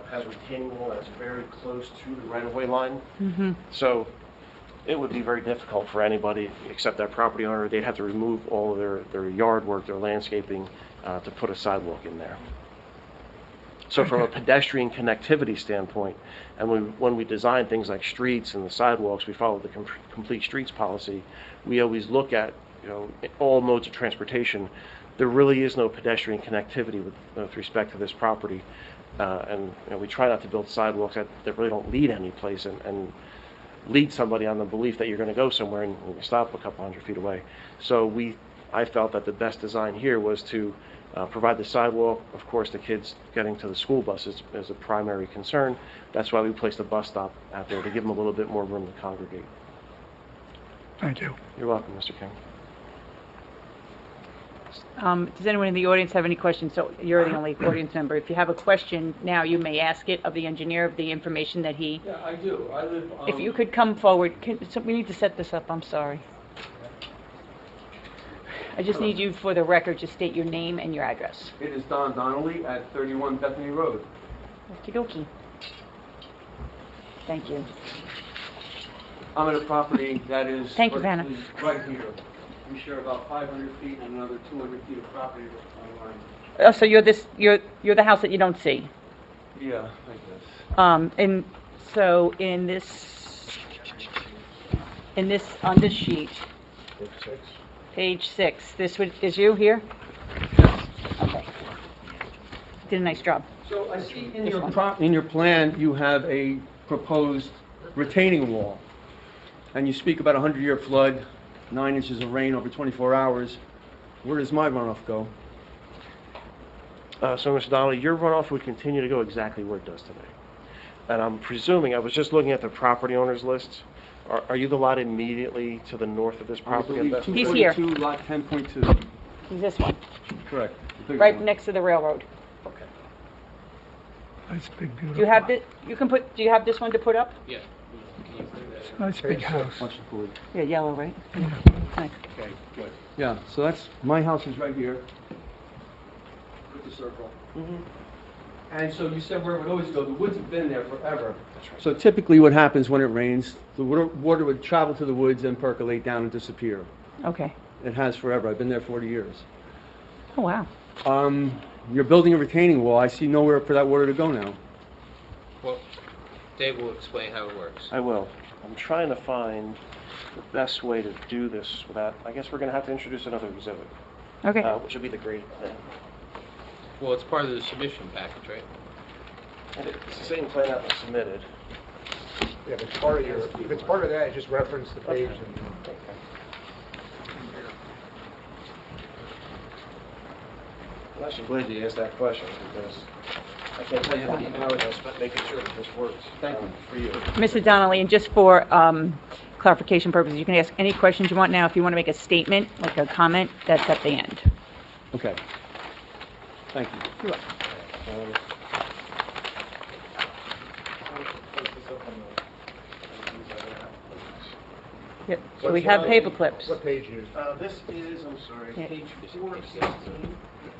has a retaining wall that's very close to the right-of-way line. Mm-hmm. So it would be very difficult for anybody except that property owner. They'd have to remove all of their yard work, their landscaping, to put a sidewalk in there. So from a pedestrian connectivity standpoint, and when we design things like streets and the sidewalks, we follow the complete streets policy. We always look at, all modes of transportation. There really is no pedestrian connectivity with respect to this property. And we try not to build sidewalks that really don't lead any place and lead somebody on the belief that you're going to go somewhere and you stop a couple hundred feet away. So I felt that the best design here was to provide the sidewalk. Of course, the kids getting to the school buses is a primary concern. That's why we placed a bus stop out there to give them a little bit more room to congregate. Thank you. You're welcome, Mr. King. Does anyone in the audience have any questions? So you're the only audience member. If you have a question now, you may ask it of the engineer of the information that he... Yeah, I do. I live on... If you could come forward, we need to set this up, I'm sorry. I just need you for the record to state your name and your address. It is Don Donnelly at 31 Bethany Road. Okey-dokey. Thank you. I'm at a property that is Thank you, Vanna. virtually right here. We share about 500 feet and another 200 feet of property on line. Oh, so you're the house that you don't see. Yeah, I guess. And so on this sheet, page 6, is you here? Okay. Did a nice job. So I see in This your one. in your plan, you have a proposed retaining wall. And you speak about a 100-year flood, 9 inches of rain over 24 hours. Where does my runoff go? So, Mr. Donnelly, your runoff would continue to go exactly where it does today. And I'm presuming, I was just looking at the property owner's list. Are you the lot immediately to the north of this I property? believe He's here. 242, lot 10.2. He's this one, Correct. The bigger right one. next to the railroad. Okay. Nice big beautiful. Do you have do you have this one to put up? Yeah. Can you clear that? Nice big house. Much forward. Yeah, yellow, right? Nice. Okay, good. Yeah, so that's, my house is right here. With the circle. And so you said where it would always go, the woods have been there forever. That's right. So typically what happens when it rains, the water would travel to the woods and percolate down and disappear. Okay. It has forever, I've been there 40 years. Oh, wow. You're building a retaining wall, I see nowhere for that water to go now. Well, Dave will explain how it works. I will. I'm trying to find the best way to do this without, I guess we're going to have to introduce another exhibit, Okay. which would be the grading plan. Well, it's part of the submission package, right? And it's the same plan that was submitted. Yeah, if it's part of that, just reference the page. And I'm actually glad you asked that question because I can't tell you how many hours I spent making sure that this works. Thank you. For you. Mr. Donnelly, and just for clarification purposes, you can ask any questions you want now. If you want to make a statement, like a comment, that's at the end. Okay. Thank you. You're welcome. Yep. So we have paper clips. What page is? This is, I'm sorry, Yeah. page 416.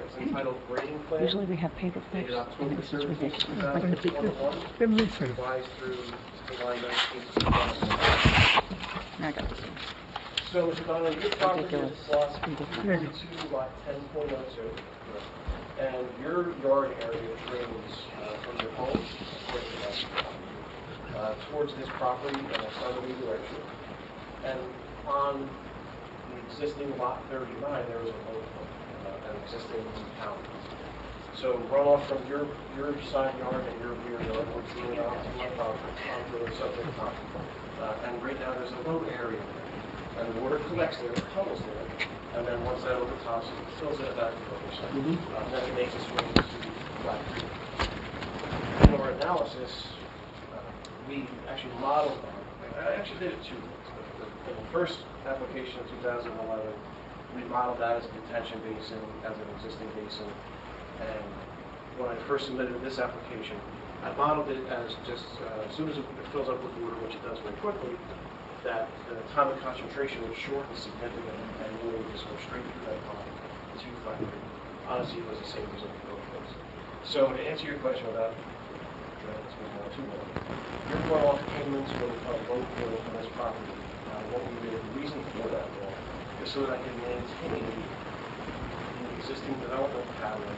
It's entitled Grading Plan. Usually we have paper clips. Dated I think October this is 13th, ridiculous. 2021. Let me see. Revised through July 19th, 2009. I got this one. So, Mr. Donnelly, your property Ridiculous. is lot Ridiculous. 42, lot 10.02. And your yard area drains from your home towards this property in a southerly direction. And on the existing lot 39, there is a low point, an existing town. So runoff from your side yard and your rear yard would drain onto my property, onto the subject property. And right now there's a low area there. And the water collects there, tunnels there, and then once that overtops, it fills it back to the then it makes its way into Black Creek. In our analysis, we actually modeled on, I actually did it 2 ways. In the first application in 2011, we modeled that as a detention basin, as an existing basin. And when I first submitted this application, I modeled it as just, as soon as it fills up with water, which it does very quickly, that the time of concentration would shorten significantly and water would just go straight through that pond to Black Creek. Honestly, it was the same result for both of us. So to answer your question about your runoff came into a low field on this property. What we did, the reason for that wall is so that I can maintain the existing development pattern.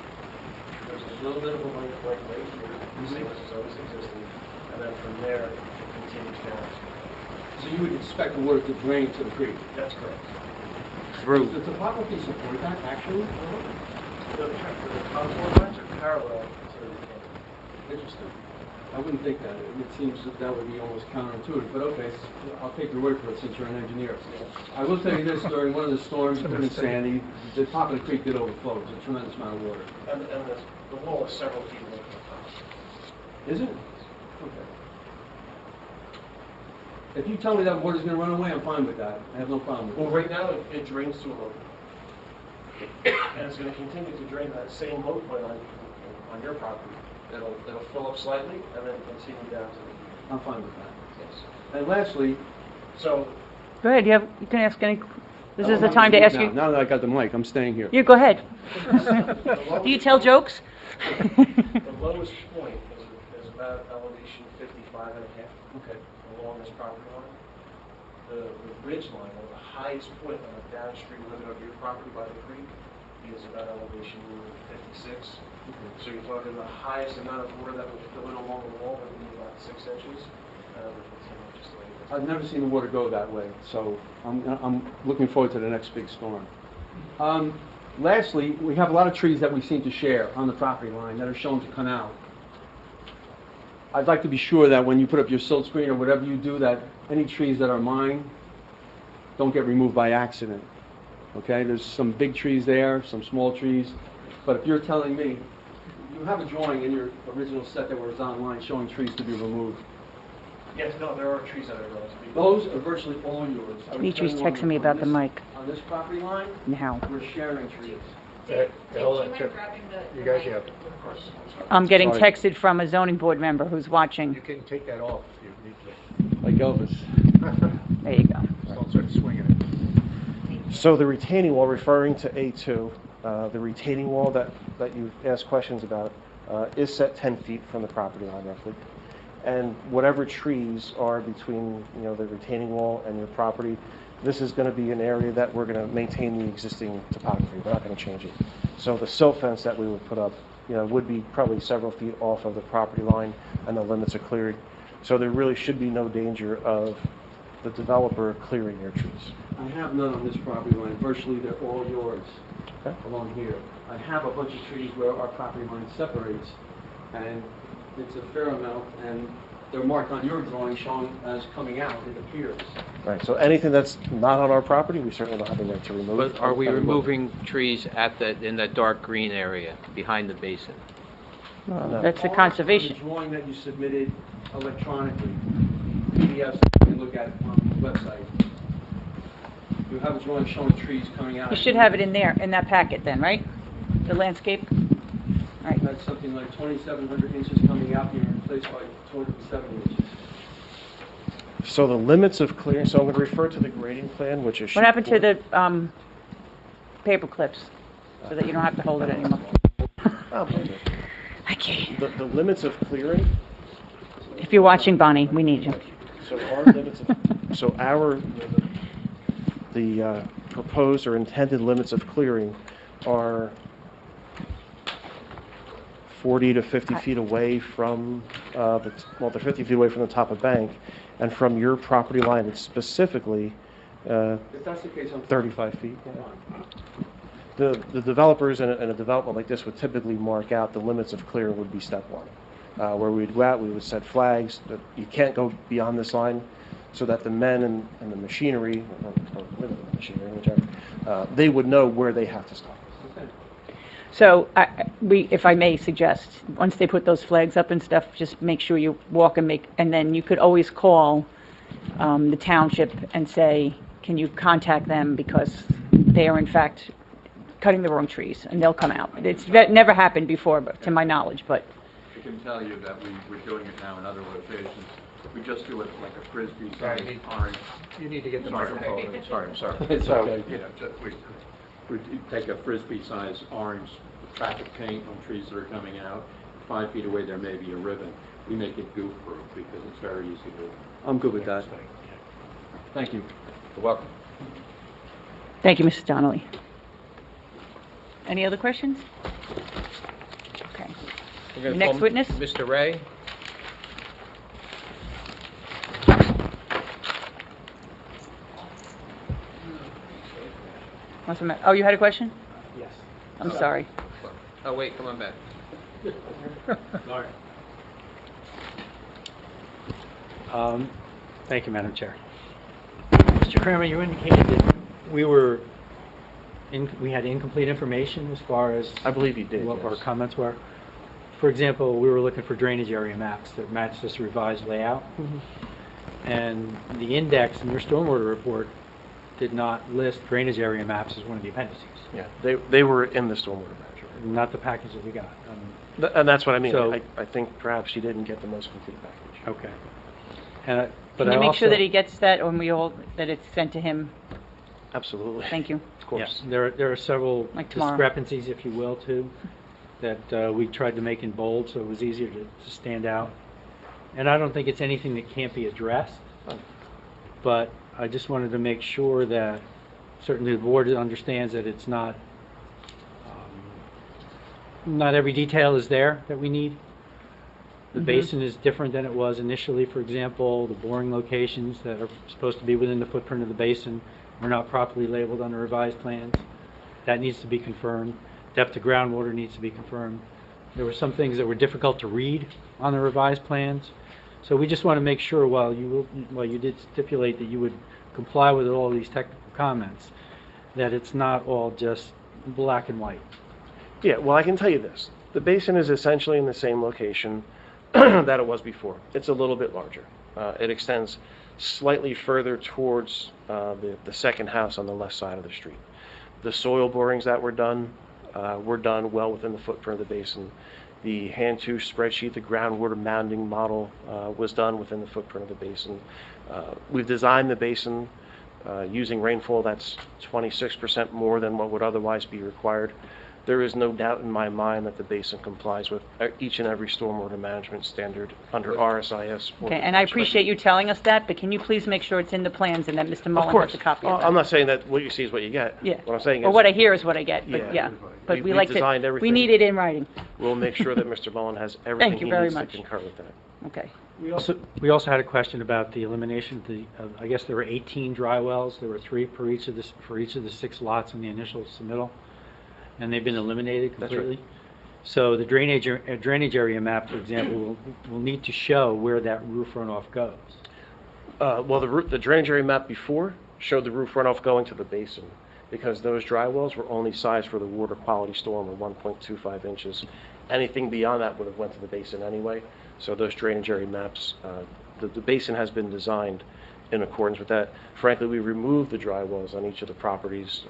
There's a little bit of a right here, the same as it's always existed, and then from there, it continues down. So you would expect the water to drain to the creek? That's correct. Does the topography support that, actually? The contour lines are parallel to the canyon. Interesting. I wouldn't think that. It seems that would be almost counterintuitive, but okay, I'll take your word for it since you're an engineer. I will tell you this, during one of the storms in Sandy, the top of the creek did overflow. It was a tremendous amount of water. And the wall is several feet away from the top. Is it? Okay. If you tell me that water's gonna run away, I'm fine with that. I have no problem with Well, it. right now, it drains to a low point. And it's going to continue to drain that same low point on your property. It'll fill up slightly and then continue down to the... I'm fine with that. Yes. And lastly, So, Go ahead, you can ask any, This is the time to ask you. Now that I got the mic, I'm staying here. You, go ahead. Do you tell jokes? The lowest point is about elevation 55 and a half. Okay. Along this property line. The ridge line, or the highest point on the downstream limit of your property by the creek, is about elevation 56. So you're talking the highest amount of water that would fill in along the wall would be about 6 inches. Just like this. I've never seen the water go that way, so I'm looking forward to the next big storm. Lastly, we have a lot of trees that we seem to share on the property line that are shown to come out. I'd like to be sure that when you put up your silt screen or whatever you do, that any trees that are mine don't get removed by accident. Okay, there's some big trees there, some small trees, but if you're telling me, you have a drawing in your original set that was online showing trees to be removed. Yes, no, there are trees that are relatively. Those are virtually all yours. Dimitri's texting me about the mic. On this property line, Now. we're sharing trees. Hold on, Chip. You guys, yeah. I'm getting Sorry. texted from a zoning board member who's You watching. can take that off if you need to. Like Elvis. There you go. Just don't start swinging it. So the retaining wall, referring to A2, the retaining wall that you asked questions about is set 10 feet from the property line roughly. And whatever trees are between, the retaining wall and your property, this is going to be an area that we're going to maintain the existing topography. We're not going to change it. So the silt fence that we would put up, would be probably several feet off of the property line and the limits are cleared. So there really should be no danger of the developer clearing your trees. I have none on this property line. Virtually, they're all yours Okay. along here. I have a bunch of trees where our property line separates, and it's a fair amount, and they're marked on your drawing showing as coming out, it appears. Right, so anything that's not on our property, we certainly don't have the right to remove. But are we And will. removing trees in that dark green area behind the basin? No. That's the On conservation. the drawing that you submitted electronically, PDFs that you can look at on the website, you have a drawing showing trees coming out. You should have it in there, in that packet then, right? The landscape? All right. That's something like 2,700 inches coming out here in place by 270 inches. So the limits of clearing, so I'm going to refer to the grading plan, which is... What happened to the paper clips? So that you don't have to hold it anymore. Okay. The limits of clearing, If you're watching, Bonnie, we need you. so our limits of, so the proposed or intended limits of clearing are 40 to 50 feet away from, they're 50 feet away from the top of bank, and from your property line, it's specifically If that's the case, I'm 35 feet. The developers in a development like this would typically mark out the limits of clearing would be step one. Where we'd go out, we would set flags that you can't go beyond this line, so that the men and the machinery, or women in the machinery, whichever, they would know where they have to stop. So, if I may suggest, once they put those flags up and stuff, just make sure you walk and then you could always call the township and say, can you contact them because they are in fact cutting the wrong trees, and they'll come out. It's never happened before, but to my knowledge, but... I can tell you that we're doing it now in other locations. We just do it like a Frisbee Sorry. size orange. You need to get the Sorry, microphone. sorry, I'm sorry. It's So, okay. we take a Frisbee size orange traffic paint on trees that are coming out. 5 feet away, there may be a ribbon. We make it goof-proof because it's very easy to... I'm good with that. Thank you. You're welcome. Thank you, Mrs. Donnelly. Any other questions? Okay. We're gonna Next call witness? Mr. Ray. Oh, you had a question? Yes. I'm sorry. Oh, wait, come on back. Thank you, Madam Chair. Mr. Kramer, you indicated that we had incomplete information as far as I believe you did, what our yes. comments were. For example, we were looking for drainage area maps that match this revised layout. And the index in your stormwater report did not list drainage area maps as one of the appendices. Yeah, they were in the stormwater measure. Not the package that we got. And that's what I mean. So- I think perhaps you didn't get the most complete package. Okay. And but Can I you make sure also- that he gets that, or that it's sent to him Absolutely. Thank you. Of course. Yeah, there are several Like tomorrow. discrepancies, if you will, too, that we tried to make in bold so it was easier to stand out. And I don't think it's anything that can't be addressed, but I just wanted to make sure that certainly the board understands that it's not every detail is there that we need. The basin is different than it was initially. For example, the boring locations that are supposed to be within the footprint of the basin were not properly labeled on the revised plans. That needs to be confirmed. Depth of groundwater needs to be confirmed. There were some things that were difficult to read on the revised plans. So we just want to make sure while you did stipulate that you would comply with all these technical comments, that it's not all just black and white. Yeah, well, I can tell you this. The basin is essentially in the same location that it was before. It's a little bit larger. It extends slightly further towards the second house on the left side of the street. The soil borings that were done well within the footprint of the basin. The hand-to spreadsheet, the groundwater mounding model was done within the footprint of the basin. We've designed the basin using rainfall that's 26% more than what would otherwise be required. There is no doubt in my mind that the basin complies with each and every stormwater management standard under RSIS. Okay, and I appreciate you telling us that, but can you please make sure it's in the plans and that Mr. Of Mullen course. has a copy of that? I'm not saying that what you see is what you get. Yeah. What I'm saying Or is, what I hear is what I get, but Yeah. yeah. But We we like designed to, we everything. need it in writing. we'll make sure that Mr. Mullen has everything Thank you he very needs much. to concur with that. Okay. We also had a question about the elimination of I guess there were 18 dry wells. There were 3 for each of the 6 lots in the initial submittal, and they've been eliminated That's right. completely. So the drainage area map, for example, will need to show where that roof runoff goes. Well, the drainage area map before showed the roof runoff going to the basin because those dry wells were only sized for the water quality storm of 1.25 inches. Anything beyond that would have went to the basin anyway. So those drainage area maps, the basin has been designed in accordance with that. Frankly, we removed the dry wells on each of the properties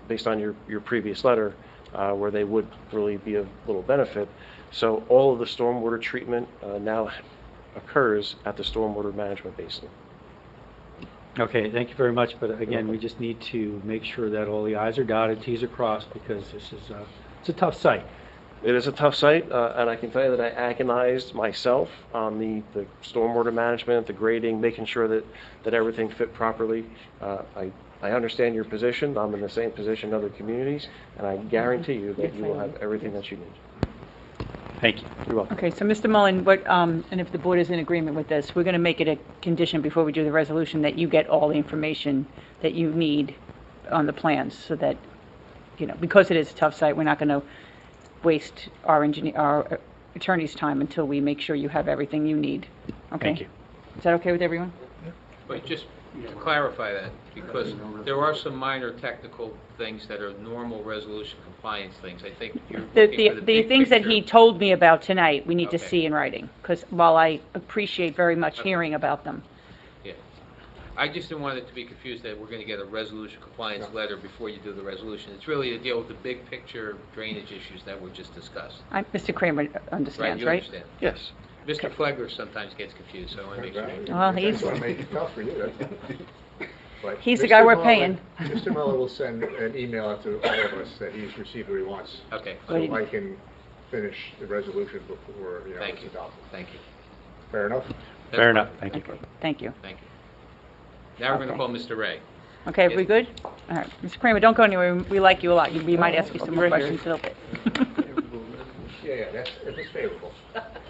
based on your previous letter where they would really be of little benefit. So all of the stormwater treatment now occurs at the stormwater management basin. Okay, thank you very much. But again, we just need to make sure that all the i's are dotted, t's are crossed, because this is it's a tough site. It is a tough site, and I can tell you that I agonized myself on the stormwater management, the grading, making sure that everything fit properly. I understand your position. I'm in the same position in other communities, and I guarantee you that you will have everything that you need. Thank you. You're welcome. Okay, so Mr. Mullen, and if the board is in agreement with this, we're going to make it a condition before we do the resolution that you get all the information that you need on the plans so that, because it is a tough site, we're not going to waste our attorney's time until we make sure you have everything you need. Okay? Thank you. Is that okay with everyone? But just to clarify that, because there are some minor technical things that are normal resolution compliance things. I think you're looking for the The big things that he picture. told me about tonight, we need to Okay. see in writing, because while I appreciate very much hearing about them. Yeah. I just didn't want it to be confused that we're going to get a resolution compliance letter before you do the resolution. It's really to deal with the big picture drainage issues that were just discussed. Mr. Kramer Right? understands, You right? understand? Yes. Mr. Flegler sometimes gets confused, so I want to make sure. Well, I he's, just want to make it tough for you. But He's the Mr. guy we're Mullen- paying. Mr. Muller will send an email out to all of us that he's received what he wants. Okay. So I can finish the resolution before, Thank it's you. adopted. Thank you. Fair enough? That's Fair fine. enough. Thank you. okay, thank you. Thank you. Now we're going to Okay. call Mr. Ray. Okay, are we good? All right, Mr. Kramer, don't go anywhere, we like you a lot, we might ask you some more questions a little bit. Yeah, that's, if it's favorable.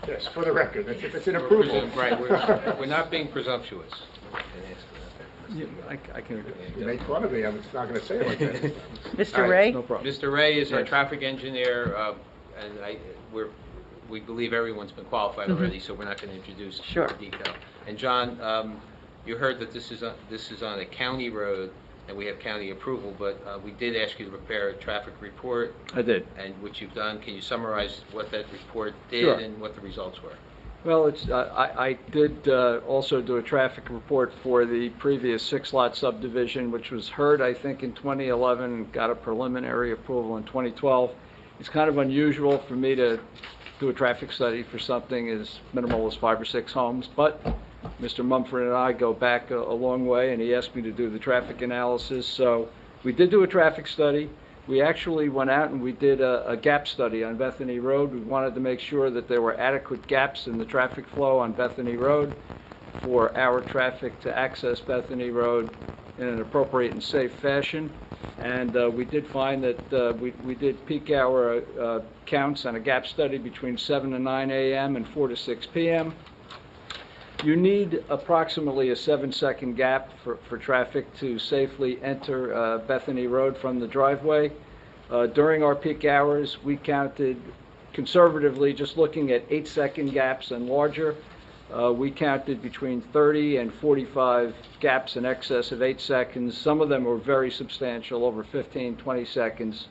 Yes, for the record, that's if it's an approval. Right, we're not being presumptuous. I can agree. You make fun of me, I'm not going to say it like that. Mr. Ray? No problem. Mr. Ray is our Yes. traffic engineer, and we believe everyone's been qualified already, so we're not going to introduce Sure. more detail. And John, you heard that this is on a county road, and we have county approval, but we did ask you to prepare a traffic report, I did. and which you've done. Can you summarize what that report did Sure. and what the results were? Well, I did also do a traffic report for the previous 6-lot subdivision, which was heard, I think, in 2011, and got a preliminary approval in 2012. It's kind of unusual for me to do a traffic study for something as minimal as 5 or 6 homes, but Mr. Mumford and I go back a long way, and he asked me to do the traffic analysis. So we did do a traffic study. We actually went out and we did a gap study on Bethany Road. We wanted to make sure that there were adequate gaps in the traffic flow on Bethany Road for our traffic to access Bethany Road in an appropriate and safe fashion. And we did find that we did peak hour counts on a gap study between 7 and 9 a.m. and 4 to 6 p.m. You need approximately a 7-second gap for traffic to safely enter Bethany Road from the driveway. During our peak hours, we counted conservatively, just looking at 8-second gaps and larger. We counted between 30 and 45 gaps in excess of 8 seconds. Some of them were very substantial, over 15, 20 seconds.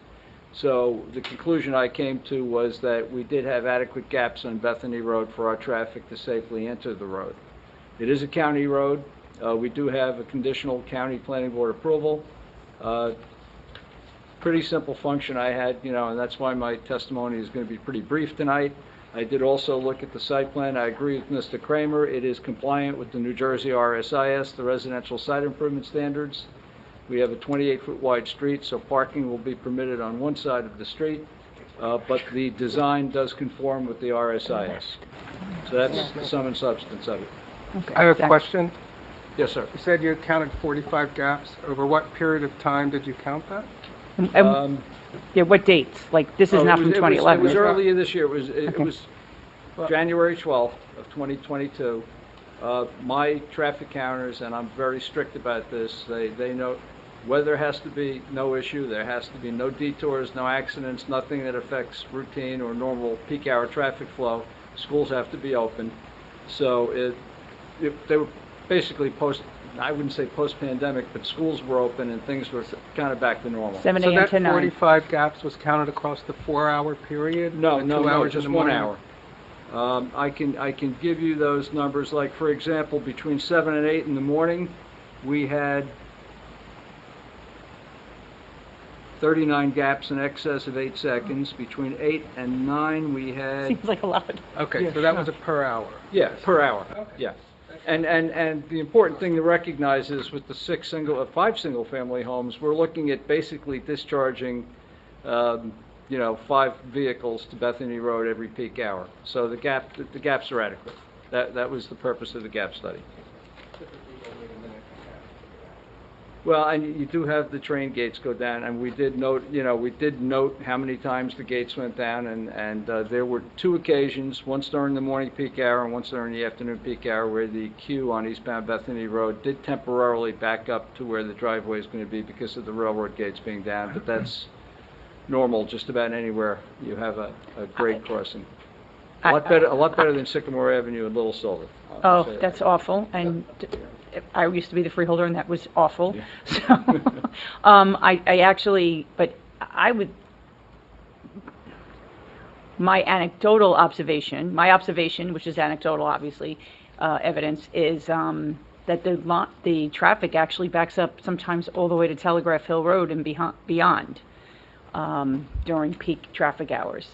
So the conclusion I came to was that we did have adequate gaps on Bethany Road for our traffic to safely enter the road. It is a county road. We do have a conditional county planning board approval. Pretty simple function I had, and that's why my testimony is going to be pretty brief tonight. I did also look at the site plan. I agree with Mr. Kramer. It is compliant with the New Jersey RSIS, the Residential Site Improvement Standards. We have a 28-foot wide street, so parking will be permitted on one side of the street, but the design does conform with the RSIS. So that's the sum and substance of it. Okay. I have a question. Yes, sir. You said you counted 45 gaps. Over what period of time did you count that? Yeah, what dates? Like, this is not from 2011. It was earlier this year. It Okay. was January 12th of 2022. My traffic counters, and I'm very strict about this, they know weather has to be no issue. There has to be no detours, no accidents, nothing that affects routine or normal peak hour traffic flow. Schools have to be open. So they were basically I wouldn't say post-pandemic, but schools were open and things were kind of back to normal. 7 So a.m. that to 9. 45 gaps was counted across the 4-hour period? No, The 2 no, hours just in the 1 morning? hour. I can give you those numbers. Like, for example, between 7 and 8 in the morning, we had 39 gaps in excess of 8 seconds. Between 8 and 9, we had... Seems like a lot. Okay, Yeah, so that sure. was a per hour. Yeah, per hour. Yeah. And the important thing to recognize is with the 5 single-family homes, we're looking at basically discharging, 5 vehicles to Bethany Road every peak hour. So the gaps are adequate. That was the purpose of the gap study. Well, and you do have the train gates go down, and we did note how many times the gates went down, and there were 2 occasions, once during the morning peak hour and once during the afternoon peak hour, where the queue on eastbound Bethany Road did temporarily back up to where the driveway is going to be because of the railroad gates being down, but that's normal just about anywhere you have a grade crossing. A lot better than Sycamore Avenue and Little Silver. Oh, that's awful. And I used to be the freeholder, and that was awful. Yeah. So, I actually, but I would, my observation, which is anecdotal, obviously, evidence, is that the traffic actually backs up sometimes all the way to Telegraph Hill Road and beyond during peak traffic hours.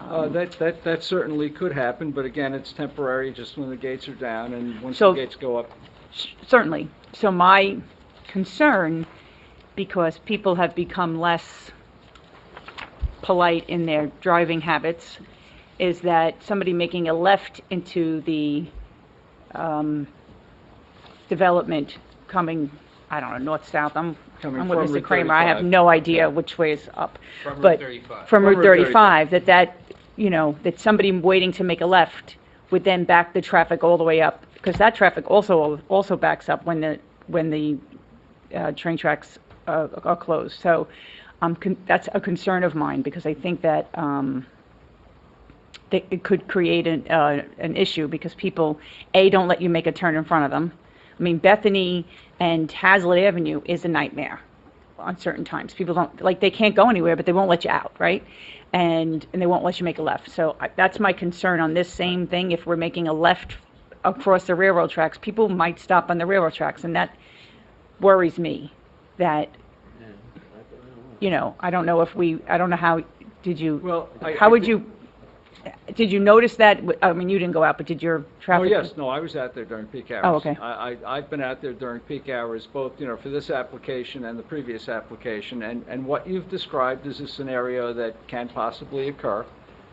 That certainly could happen, but again, it's temporary, just when the gates are down, and once So- the gates go up. Certainly. So my concern, because people have become less polite in their driving habits, is that somebody making a left into the development coming, I don't know, north-south. I'm Coming with from Mr. Route Kramer. I have 35. no idea which way is up. From Route But 35. From Route Route 35, that somebody waiting to make a left would then back the traffic all the way up, because that traffic also backs up when the train tracks are closed. So that's a concern of mine, because I think that it could create an issue, because people, don't let you make a turn in front of them. I mean, Bethany and Hazlitt Avenue is a nightmare on certain times. People don't, they can't go anywhere, but they won't let you out, right? And they won't let you make a left. So that's my concern on this same thing. If we're making a left across the railroad tracks, people might stop on the railroad tracks, and that worries me. That, I don't know how would you Did you notice that? I mean, you didn't go out, but did your Oh, traffic? yes, no, I was out there during peak hours. Oh, okay. I've been out there during peak hours, both, you know, for this application and the previous application, and what you've described is a scenario that can possibly occur.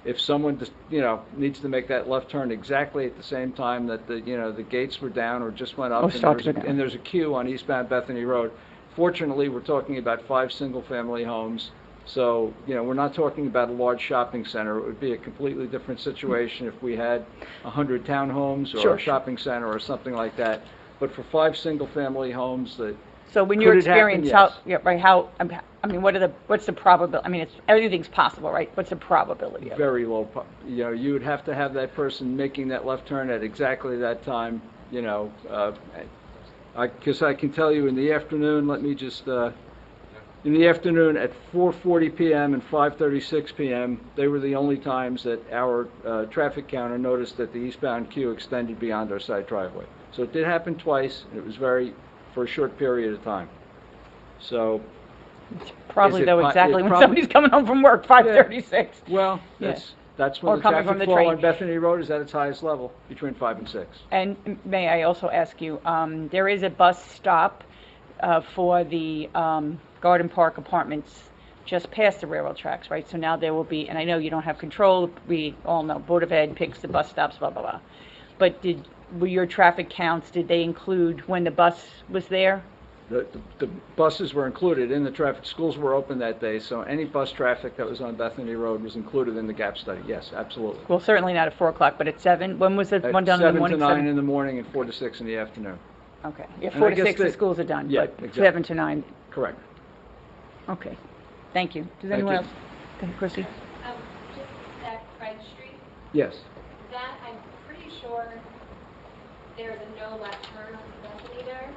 If someone, you know, needs to make that left turn exactly at the same time that the, you know, the gates were down or just went up, and there's a queue on eastbound Bethany Road. Fortunately, we're talking about 5 single-family homes. So, you know, we're not talking about a large shopping center. It would be a completely different situation if we had 100 townhomes or a shopping center or something like that. But for 5 single-family homes that So when your could it happen? experience, Yes. I mean, what's the probability? I mean, everything's possible, right? What's the probability of it? Very low, you know, you would have to have that person making that left turn at exactly that time, you know. Because I can tell you in the afternoon, let me just, in the afternoon at 4:40 p.m. and 5:36 p.m., they were the only times that our traffic counter noticed that the eastbound queue extended beyond our side driveway. So it did happen twice, and it was for a short period of time. So Probably, is it though, po- exactly it when prob- somebody's coming home from work, 5:36. Well, Yeah. that's Or when the coming from traffic the flow train. on Bethany Road is at its highest level, between 5 and 6. And may I also ask you, there is a bus stop for the Garden Park Apartments just past the railroad tracks, right? So now there will be, and I know you don't have control, we all know Board of Ed picks the bus stops, blah, blah, blah. But were your traffic counts, did they include when the bus was there? The buses were included in the traffic. Schools were open that day, so any bus traffic that was on Bethany Road was included in the gap study. Yes, absolutely. Well, certainly not at 4 o'clock, but at 7? When was the one done in the morning? 7 to 9 in the morning and 4 to 6 in the afternoon. Okay. Yeah, And 4 I to guess 6, the schools are done, Yeah, but exactly. 7 to 9. Correct. Okay. Thank you. Does Thank anyone you. else? Go ahead, Chrissy. Just that Craig Street, Yes. that I'm pretty sure there's a no left turn on Bethany there.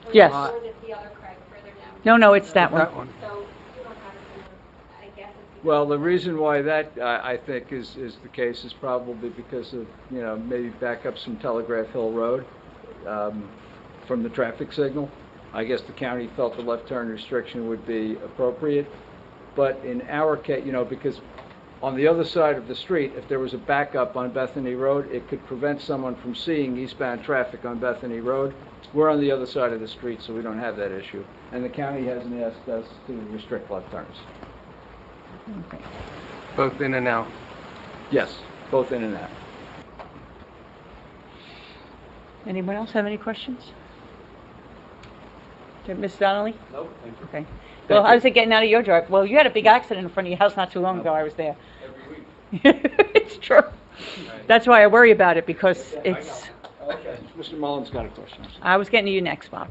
Or Yes. Or is it the other Craig further down? No, it's that one. That one. So you don't have to, I guess it's. Well, the reason why that, I think, is the case is probably because of, you know, maybe backups from Telegraph Hill Road from the traffic signal. I guess the county felt the left turn restriction would be appropriate. But in our case, you know, because on the other side of the street, if there was a backup on Bethany Road, it could prevent someone from seeing eastbound traffic on Bethany Road. We're on the other side of the street, so we don't have that issue. And the county hasn't asked us to restrict left turns. Okay. Both in and out. Yes, both in and out. Anyone else have any questions? Ms. Donnelly? Nope, thank you. Okay. Well, how's it getting out of your drive? Well, you had a big accident in front of your house not too long ago. I was there. Every week. It's true. That's why I worry about it, because it's, Okay. Mr. Mullins got a question. I was getting to you next, Bob.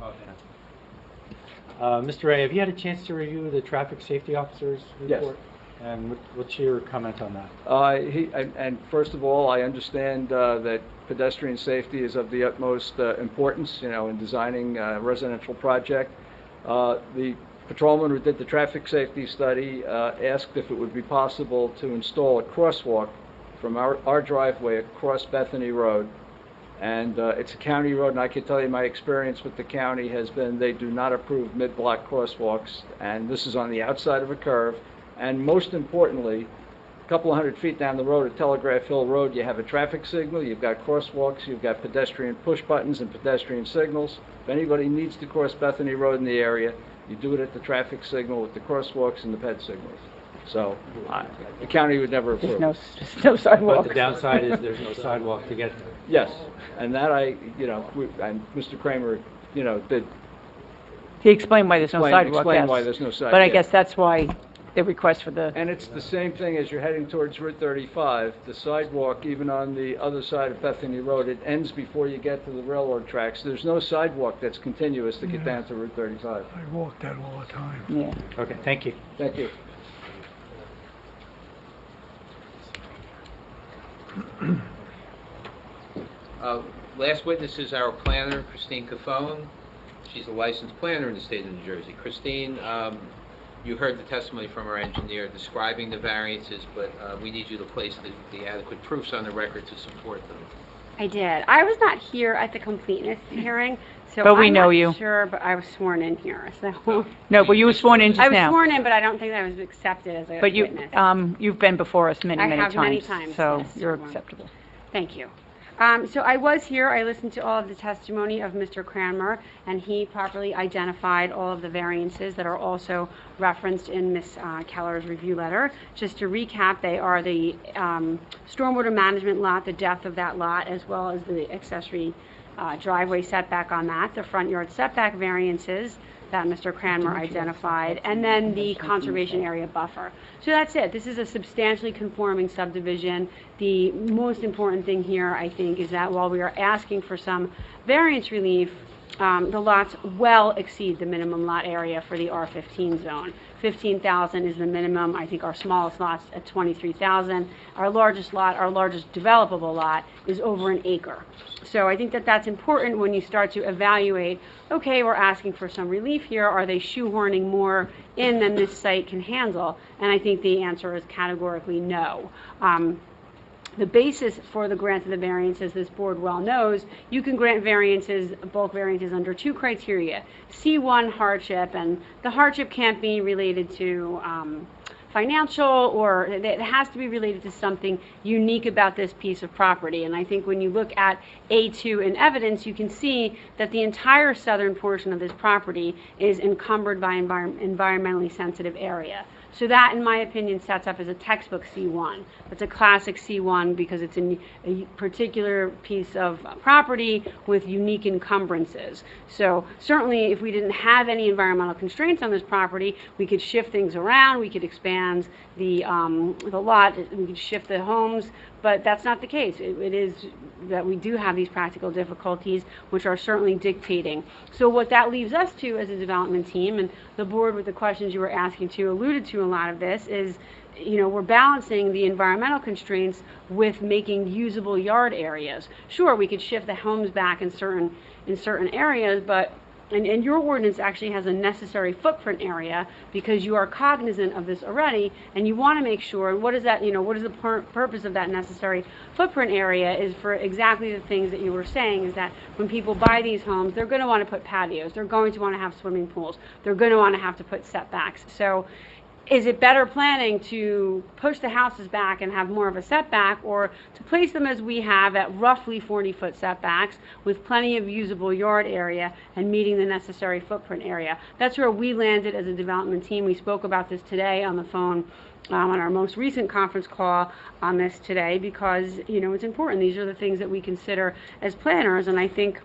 Mr. Ray, have you had a chance to review the traffic safety officer's Yes. report? And what's your comment on that? And first of all, I understand that pedestrian safety is of the utmost importance, you know, in designing a residential project. The patrolman who did the traffic safety study asked if it would be possible to install a crosswalk from our driveway across Bethany Road. And it's a county road, and I can tell you my experience with the county has been they do not approve mid-block crosswalks, and this is on the outside of a curve. And most importantly, a couple of 100 feet down the road at Telegraph Hill Road, you have a traffic signal, you've got crosswalks, you've got pedestrian push buttons and pedestrian signals. If anybody needs to cross Bethany Road in the area, you do it at the traffic signal with the crosswalks and the ped signals. So the county would never approve. There's no sidewalk. But the downside is there's no sidewalk to get there. Yes, and that and Mr. Kramer, you know, did He explained why there's no sidewalk, explain yes. why there's no sidewalk. But I guess that's why the request for the, And it's the same thing as you're heading towards Route 35. The sidewalk, even on the other side of Bethany Road, it ends before you get to the railroad tracks. There's no sidewalk that's continuous to get down to Route 35. I walk that all the time. yeah. Okay, thank you. Thank you. Last witness is our planner, Christine Cafone. She's a licensed planner in the state of New Jersey. Christine, you heard the testimony from our engineer describing the variances, but we need you to place the adequate proofs on the record to support them. I did. I was not here at the completeness hearing, so But we I'm know not you. sure, but I was sworn in here, so. No, but you were sworn in I just was now. sworn in, but I don't think that I was accepted as a But witness. you've been before us many, I many have times. many times, So yes, you're Mr. acceptable. Thank you. So I was here, I listened to all of the testimony of Mr. Cranmer, and he properly identified all of the variances that are also referenced in Ms. Keller's review letter. Just to recap, they are the stormwater management lot, the depth of that lot, as well as the accessory driveway setback on that, the front yard setback variances that Mr. Cranmer identified, and then the conservation area buffer. So that's it. This is a substantially conforming subdivision. The most important thing here, I think, is that while we are asking for some variance relief, the lots well exceed the minimum lot area for the R15 zone. 15,000 is the minimum. I think our smallest lot's at 23,000. Our largest lot, our largest developable lot, is over an acre. So I think that that's important when you start to evaluate, okay, we're asking for some relief here. Are they shoehorning more in than this site can handle? And I think the answer is categorically no. The basis for the grant of the variances, this board well knows, you can grant variances, bulk variances, under two criteria. C1 hardship, and the hardship can't be related to financial, or it has to be related to something unique about this piece of property. And I think when you look at A2 in evidence, you can see that the entire southern portion of this property is encumbered by environmentally sensitive area. So that, in my opinion, sets up as a textbook C1. It's a classic C1 because it's a particular piece of property with unique encumbrances. So certainly if we didn't have any environmental constraints on this property, we could shift things around, we could expand the lot, we could shift the homes, but that's not the case. It is that we do have these practical difficulties, which are certainly dictating. So what that leaves us to as a development team, and the board with the questions you were asking to alluded to a lot of this, is, you know, we're balancing the environmental constraints with making usable yard areas. Sure, we could shift the homes back in certain areas, but and your ordinance actually has a necessary footprint area because you are cognizant of this already, and you want to make sure, what is that, you know, what is the purpose of that necessary footprint area is for exactly the things that you were saying, is that when people buy these homes, they're going to want to put patios, they're going to want to have swimming pools, they're going to want to have to put setbacks. So is it better planning to push the houses back and have more of a setback, or to place them as we have at roughly 40-foot setbacks with plenty of usable yard area and meeting the necessary footprint area? That's where we landed as a development team. We spoke about this today on the phone on our most recent conference call on this today because, you know, it's important. These are the things that we consider as planners, and I think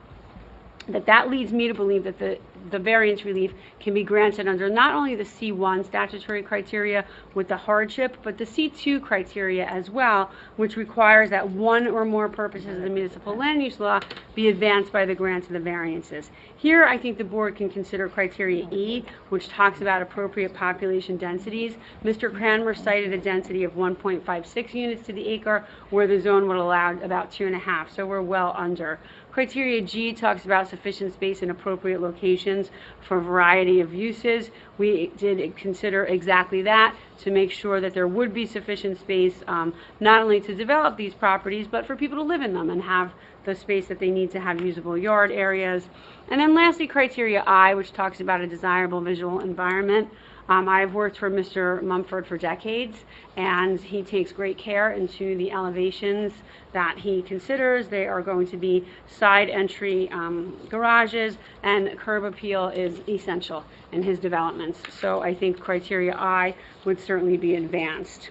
that leads me to believe that the variance relief can be granted under not only the C1 statutory criteria with the hardship, but the C2 criteria as well, which requires that one or more purposes of the municipal land use law be advanced by the grant of the variances. Here, I think the board can consider criteria E, which talks about appropriate population densities. Mr. Cranmer cited a density of 1.56 units to the acre, where the zone would allow about 2.5, so we're well under. Criteria G talks about sufficient space in appropriate locations for a variety of uses. We did consider exactly that to make sure that there would be sufficient space not only to develop these properties, but for people to live in them and have the space that they need to have usable yard areas. And then lastly, criteria I, which talks about a desirable visual environment. I've worked for Mr. Mumford for decades, and he takes great care into the elevations that he considers. They are going to be side entry garages, and curb appeal is essential in his developments. So I think criteria I would certainly be advanced.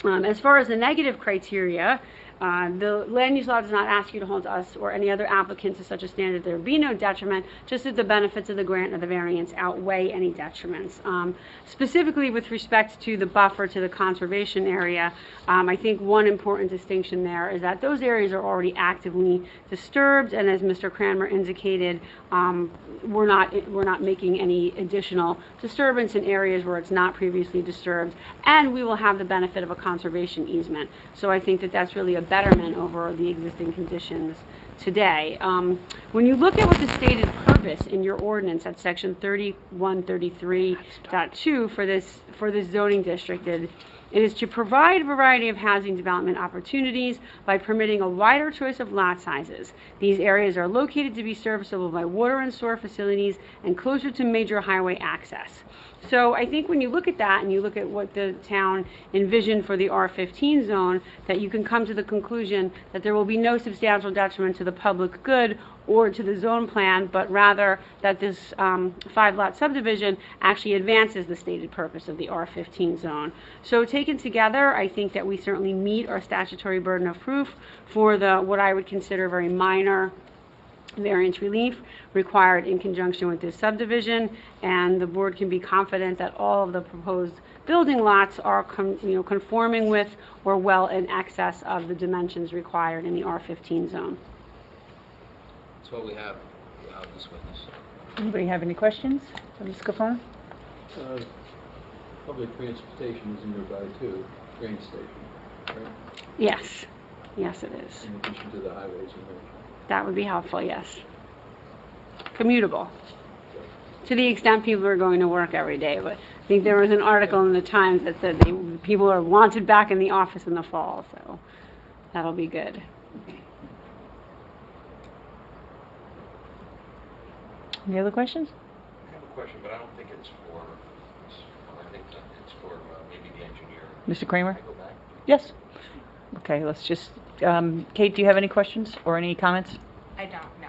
As far as the negative criteria, the land use law does not ask you to hold us or any other applicant to such a standard there be no detriment, just that the benefits of the grant or the variance outweigh any detriments. Specifically with respect to the buffer to the conservation area, I think one important distinction there is that those areas are already actively disturbed, and as Mr. Cranmer indicated, we're not making any additional disturbance in areas where it's not previously disturbed, and we will have the benefit of a conservation easement. So I think that that's really a betterment over the existing conditions today. When you look at what the stated purpose in your ordinance at section 3133.2 for this zoning district It is to provide a variety of housing development opportunities by permitting a wider choice of lot sizes. These areas are located to be serviceable by water and sewer facilities and closer to major highway access. So I think when you look at that and you look at what the town envisioned for the R15 zone, that you can come to the conclusion that there will be no substantial detriment to the public good or to the zone plan, but rather that this 5-lot subdivision actually advances the stated purpose of the R15 zone. So taken together, I think that we certainly meet our statutory burden of proof for what I would consider very minor variance relief required in conjunction with this subdivision, and the board can be confident that all of the proposed building lots are conforming with or well in excess of the dimensions required in the R15 zone. That's what we have without this witness. Anybody have any questions for Ms. Scafone? Public transportation is nearby too, train station, right? Yes, yes it is. In addition to the highways and everything. That would be helpful, yes. Commutable. To the extent people are going to work every day, but I think there was an article in the Times that said people are wanted back in the office in the fall, so that'll be good. Any other questions? I have a question, but I don't think it's for, I think that it's for maybe the engineer. Mr. Kramer? Can I go back? Yes. Okay, let's just, Kate, do you have any questions or any comments? I don't, no.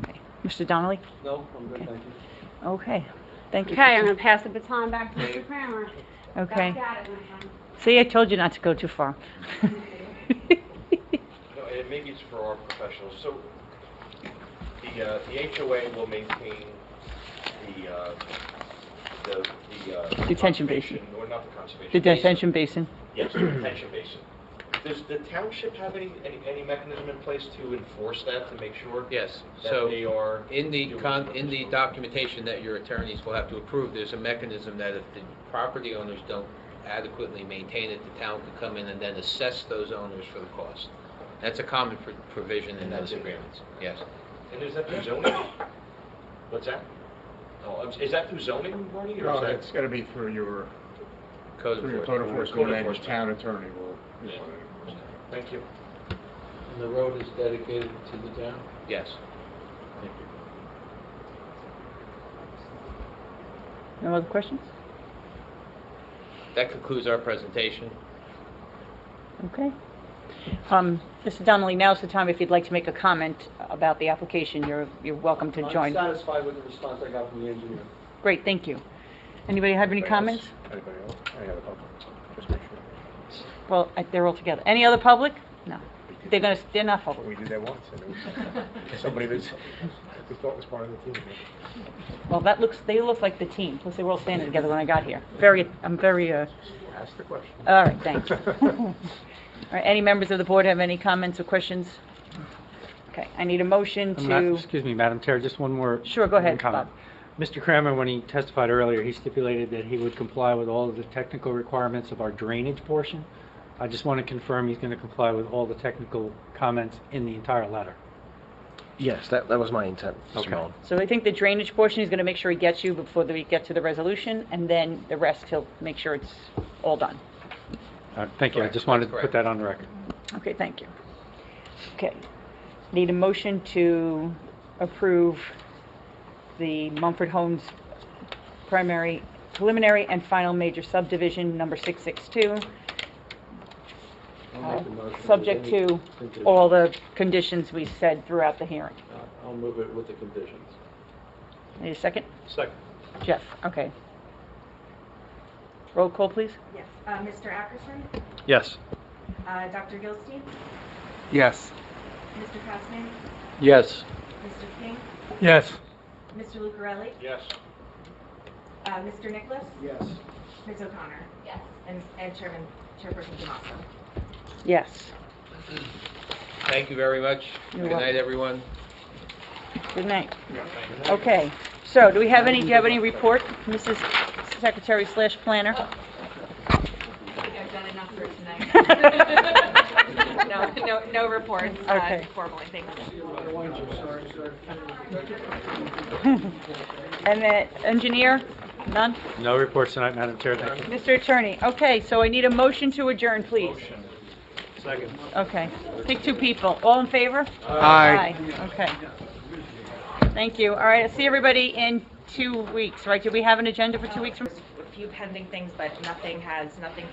Okay. Mr. Donnelly? No, I'm good, thank you. Okay, thank you. Okay, I'm going to pass the baton back to Mr. Kramer. Okay. Back at it, my friend. See, I told you not to go too far. No, and maybe it's for our professionals. So the HOA will maintain the Detention basin. conservation- Or not the conservation. The basin. detention basin. Yes, the detention basin. Does the township have any mechanism in place to enforce that, to make sure? Yes, That so they are in the doing- documentation that your attorneys will have to approve, there's a mechanism that if the property owners don't adequately maintain it, the town could come in and then assess those owners for the cost. That's a common provision in those agreements, yes. And is that through zoning? What's that? Oh, is that through zoning, Marty, or No, is that? it's gonna be through your Code code enforcement. enforcement and enforcement. town attorney will. Yeah. Thank you. And the road is dedicated to the town? Yes. Thank you. No other questions? That concludes our presentation. Okay. Mr. Donnelly, now's the time if you'd like to make a comment about the application. You're welcome to join. I'm satisfied with the response I got from the engineer. Great, thank you. Anybody have any comments? Anybody else? Any other public? Just make sure. Well, they're all together. Any other public? No. They're not public. We did that once, and it was somebody that we thought was part of the team. Well, they look like the team. Plus, they were all standing together when I got here. I'm very, Ask the question. all right, thanks. All right, any members of the board have any comments or questions? Okay, I need a motion to, Excuse me, Madam Chair, just one more. Sure, go ahead, one comment. Bob. Mr. Kramer, when he testified earlier, he stipulated that he would comply with all of the technical requirements of our drainage portion. I just want to confirm he's going to comply with all the technical comments in the entire letter. Yes, that was my intent, Mr. Okay. Mullen. So I think the drainage portion he's going to make sure he gets you before we get to the resolution, and then the rest he'll make sure it's all done. Thank you, I Correct, just wanted to that's put that on the record. Okay, thank you. Okay, need a motion to approve the Mumford Homes preliminary and final major subdivision number 662, I'll make the motion with subject any to conditions. all the conditions we said throughout the hearing. I'll move it with the conditions. Need a second? Second. Jeff, okay. Roll call, please. Yes. Mr. Ackerson? Yes. Dr. Gilstein? Yes. Mr. Kastner? Yes. Mr. King? Yes. Mr. Lucarelli? Yes. Mr. Nicholas? Yes. Ms. O'Connor? Yes. And Chairperson Tomaso? Yes. Thank you very much. You're Good welcome. night, everyone. Good night. Okay, so do you have any report, Mrs. Secretary / Planner? I think I've done enough for tonight. No reports, Okay. formally, thank you. And the engineer, None? No reports tonight, Madam Chair. Thank you. Mr. Attorney, okay, so I need a motion to adjourn, please. Second. Okay, take two people. All in favor? Aye. Okay. Thank you. All right, I'll see everybody in 2 weeks, right? Do we have an agenda for 2 weeks from? A few pending things, but nothing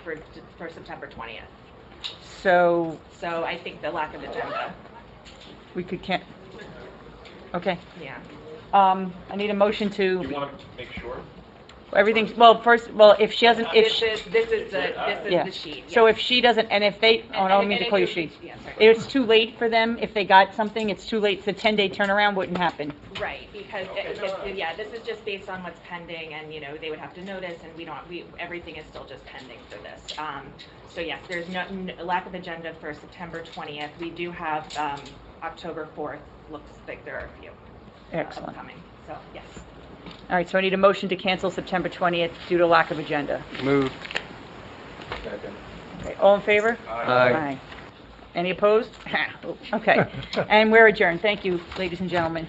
for September 20th. So So I think the lack of agenda, we can't, okay. yeah. I need a motion to, You want to make sure? everything's, if she hasn't, This is the sheet. So yes. if she doesn't, and if they, oh, I don't mean to call you she. Yeah, sorry. It's too late for them, if they got something, it's too late, the 10-day turnaround wouldn't happen. Right, because, this is just based on what's pending, and, they would have to notice, and everything is still just pending for this. So yes, there's no lack of agenda for September 20th. We do have, October 4th, looks like there are a few. Excellent. Coming, so, yes. All right, so I need a motion to cancel September 20th due to lack of agenda. Moved. Okay, all in favor? Aye. Any opposed? Okay, and we're adjourned. Thank you, ladies and gentlemen.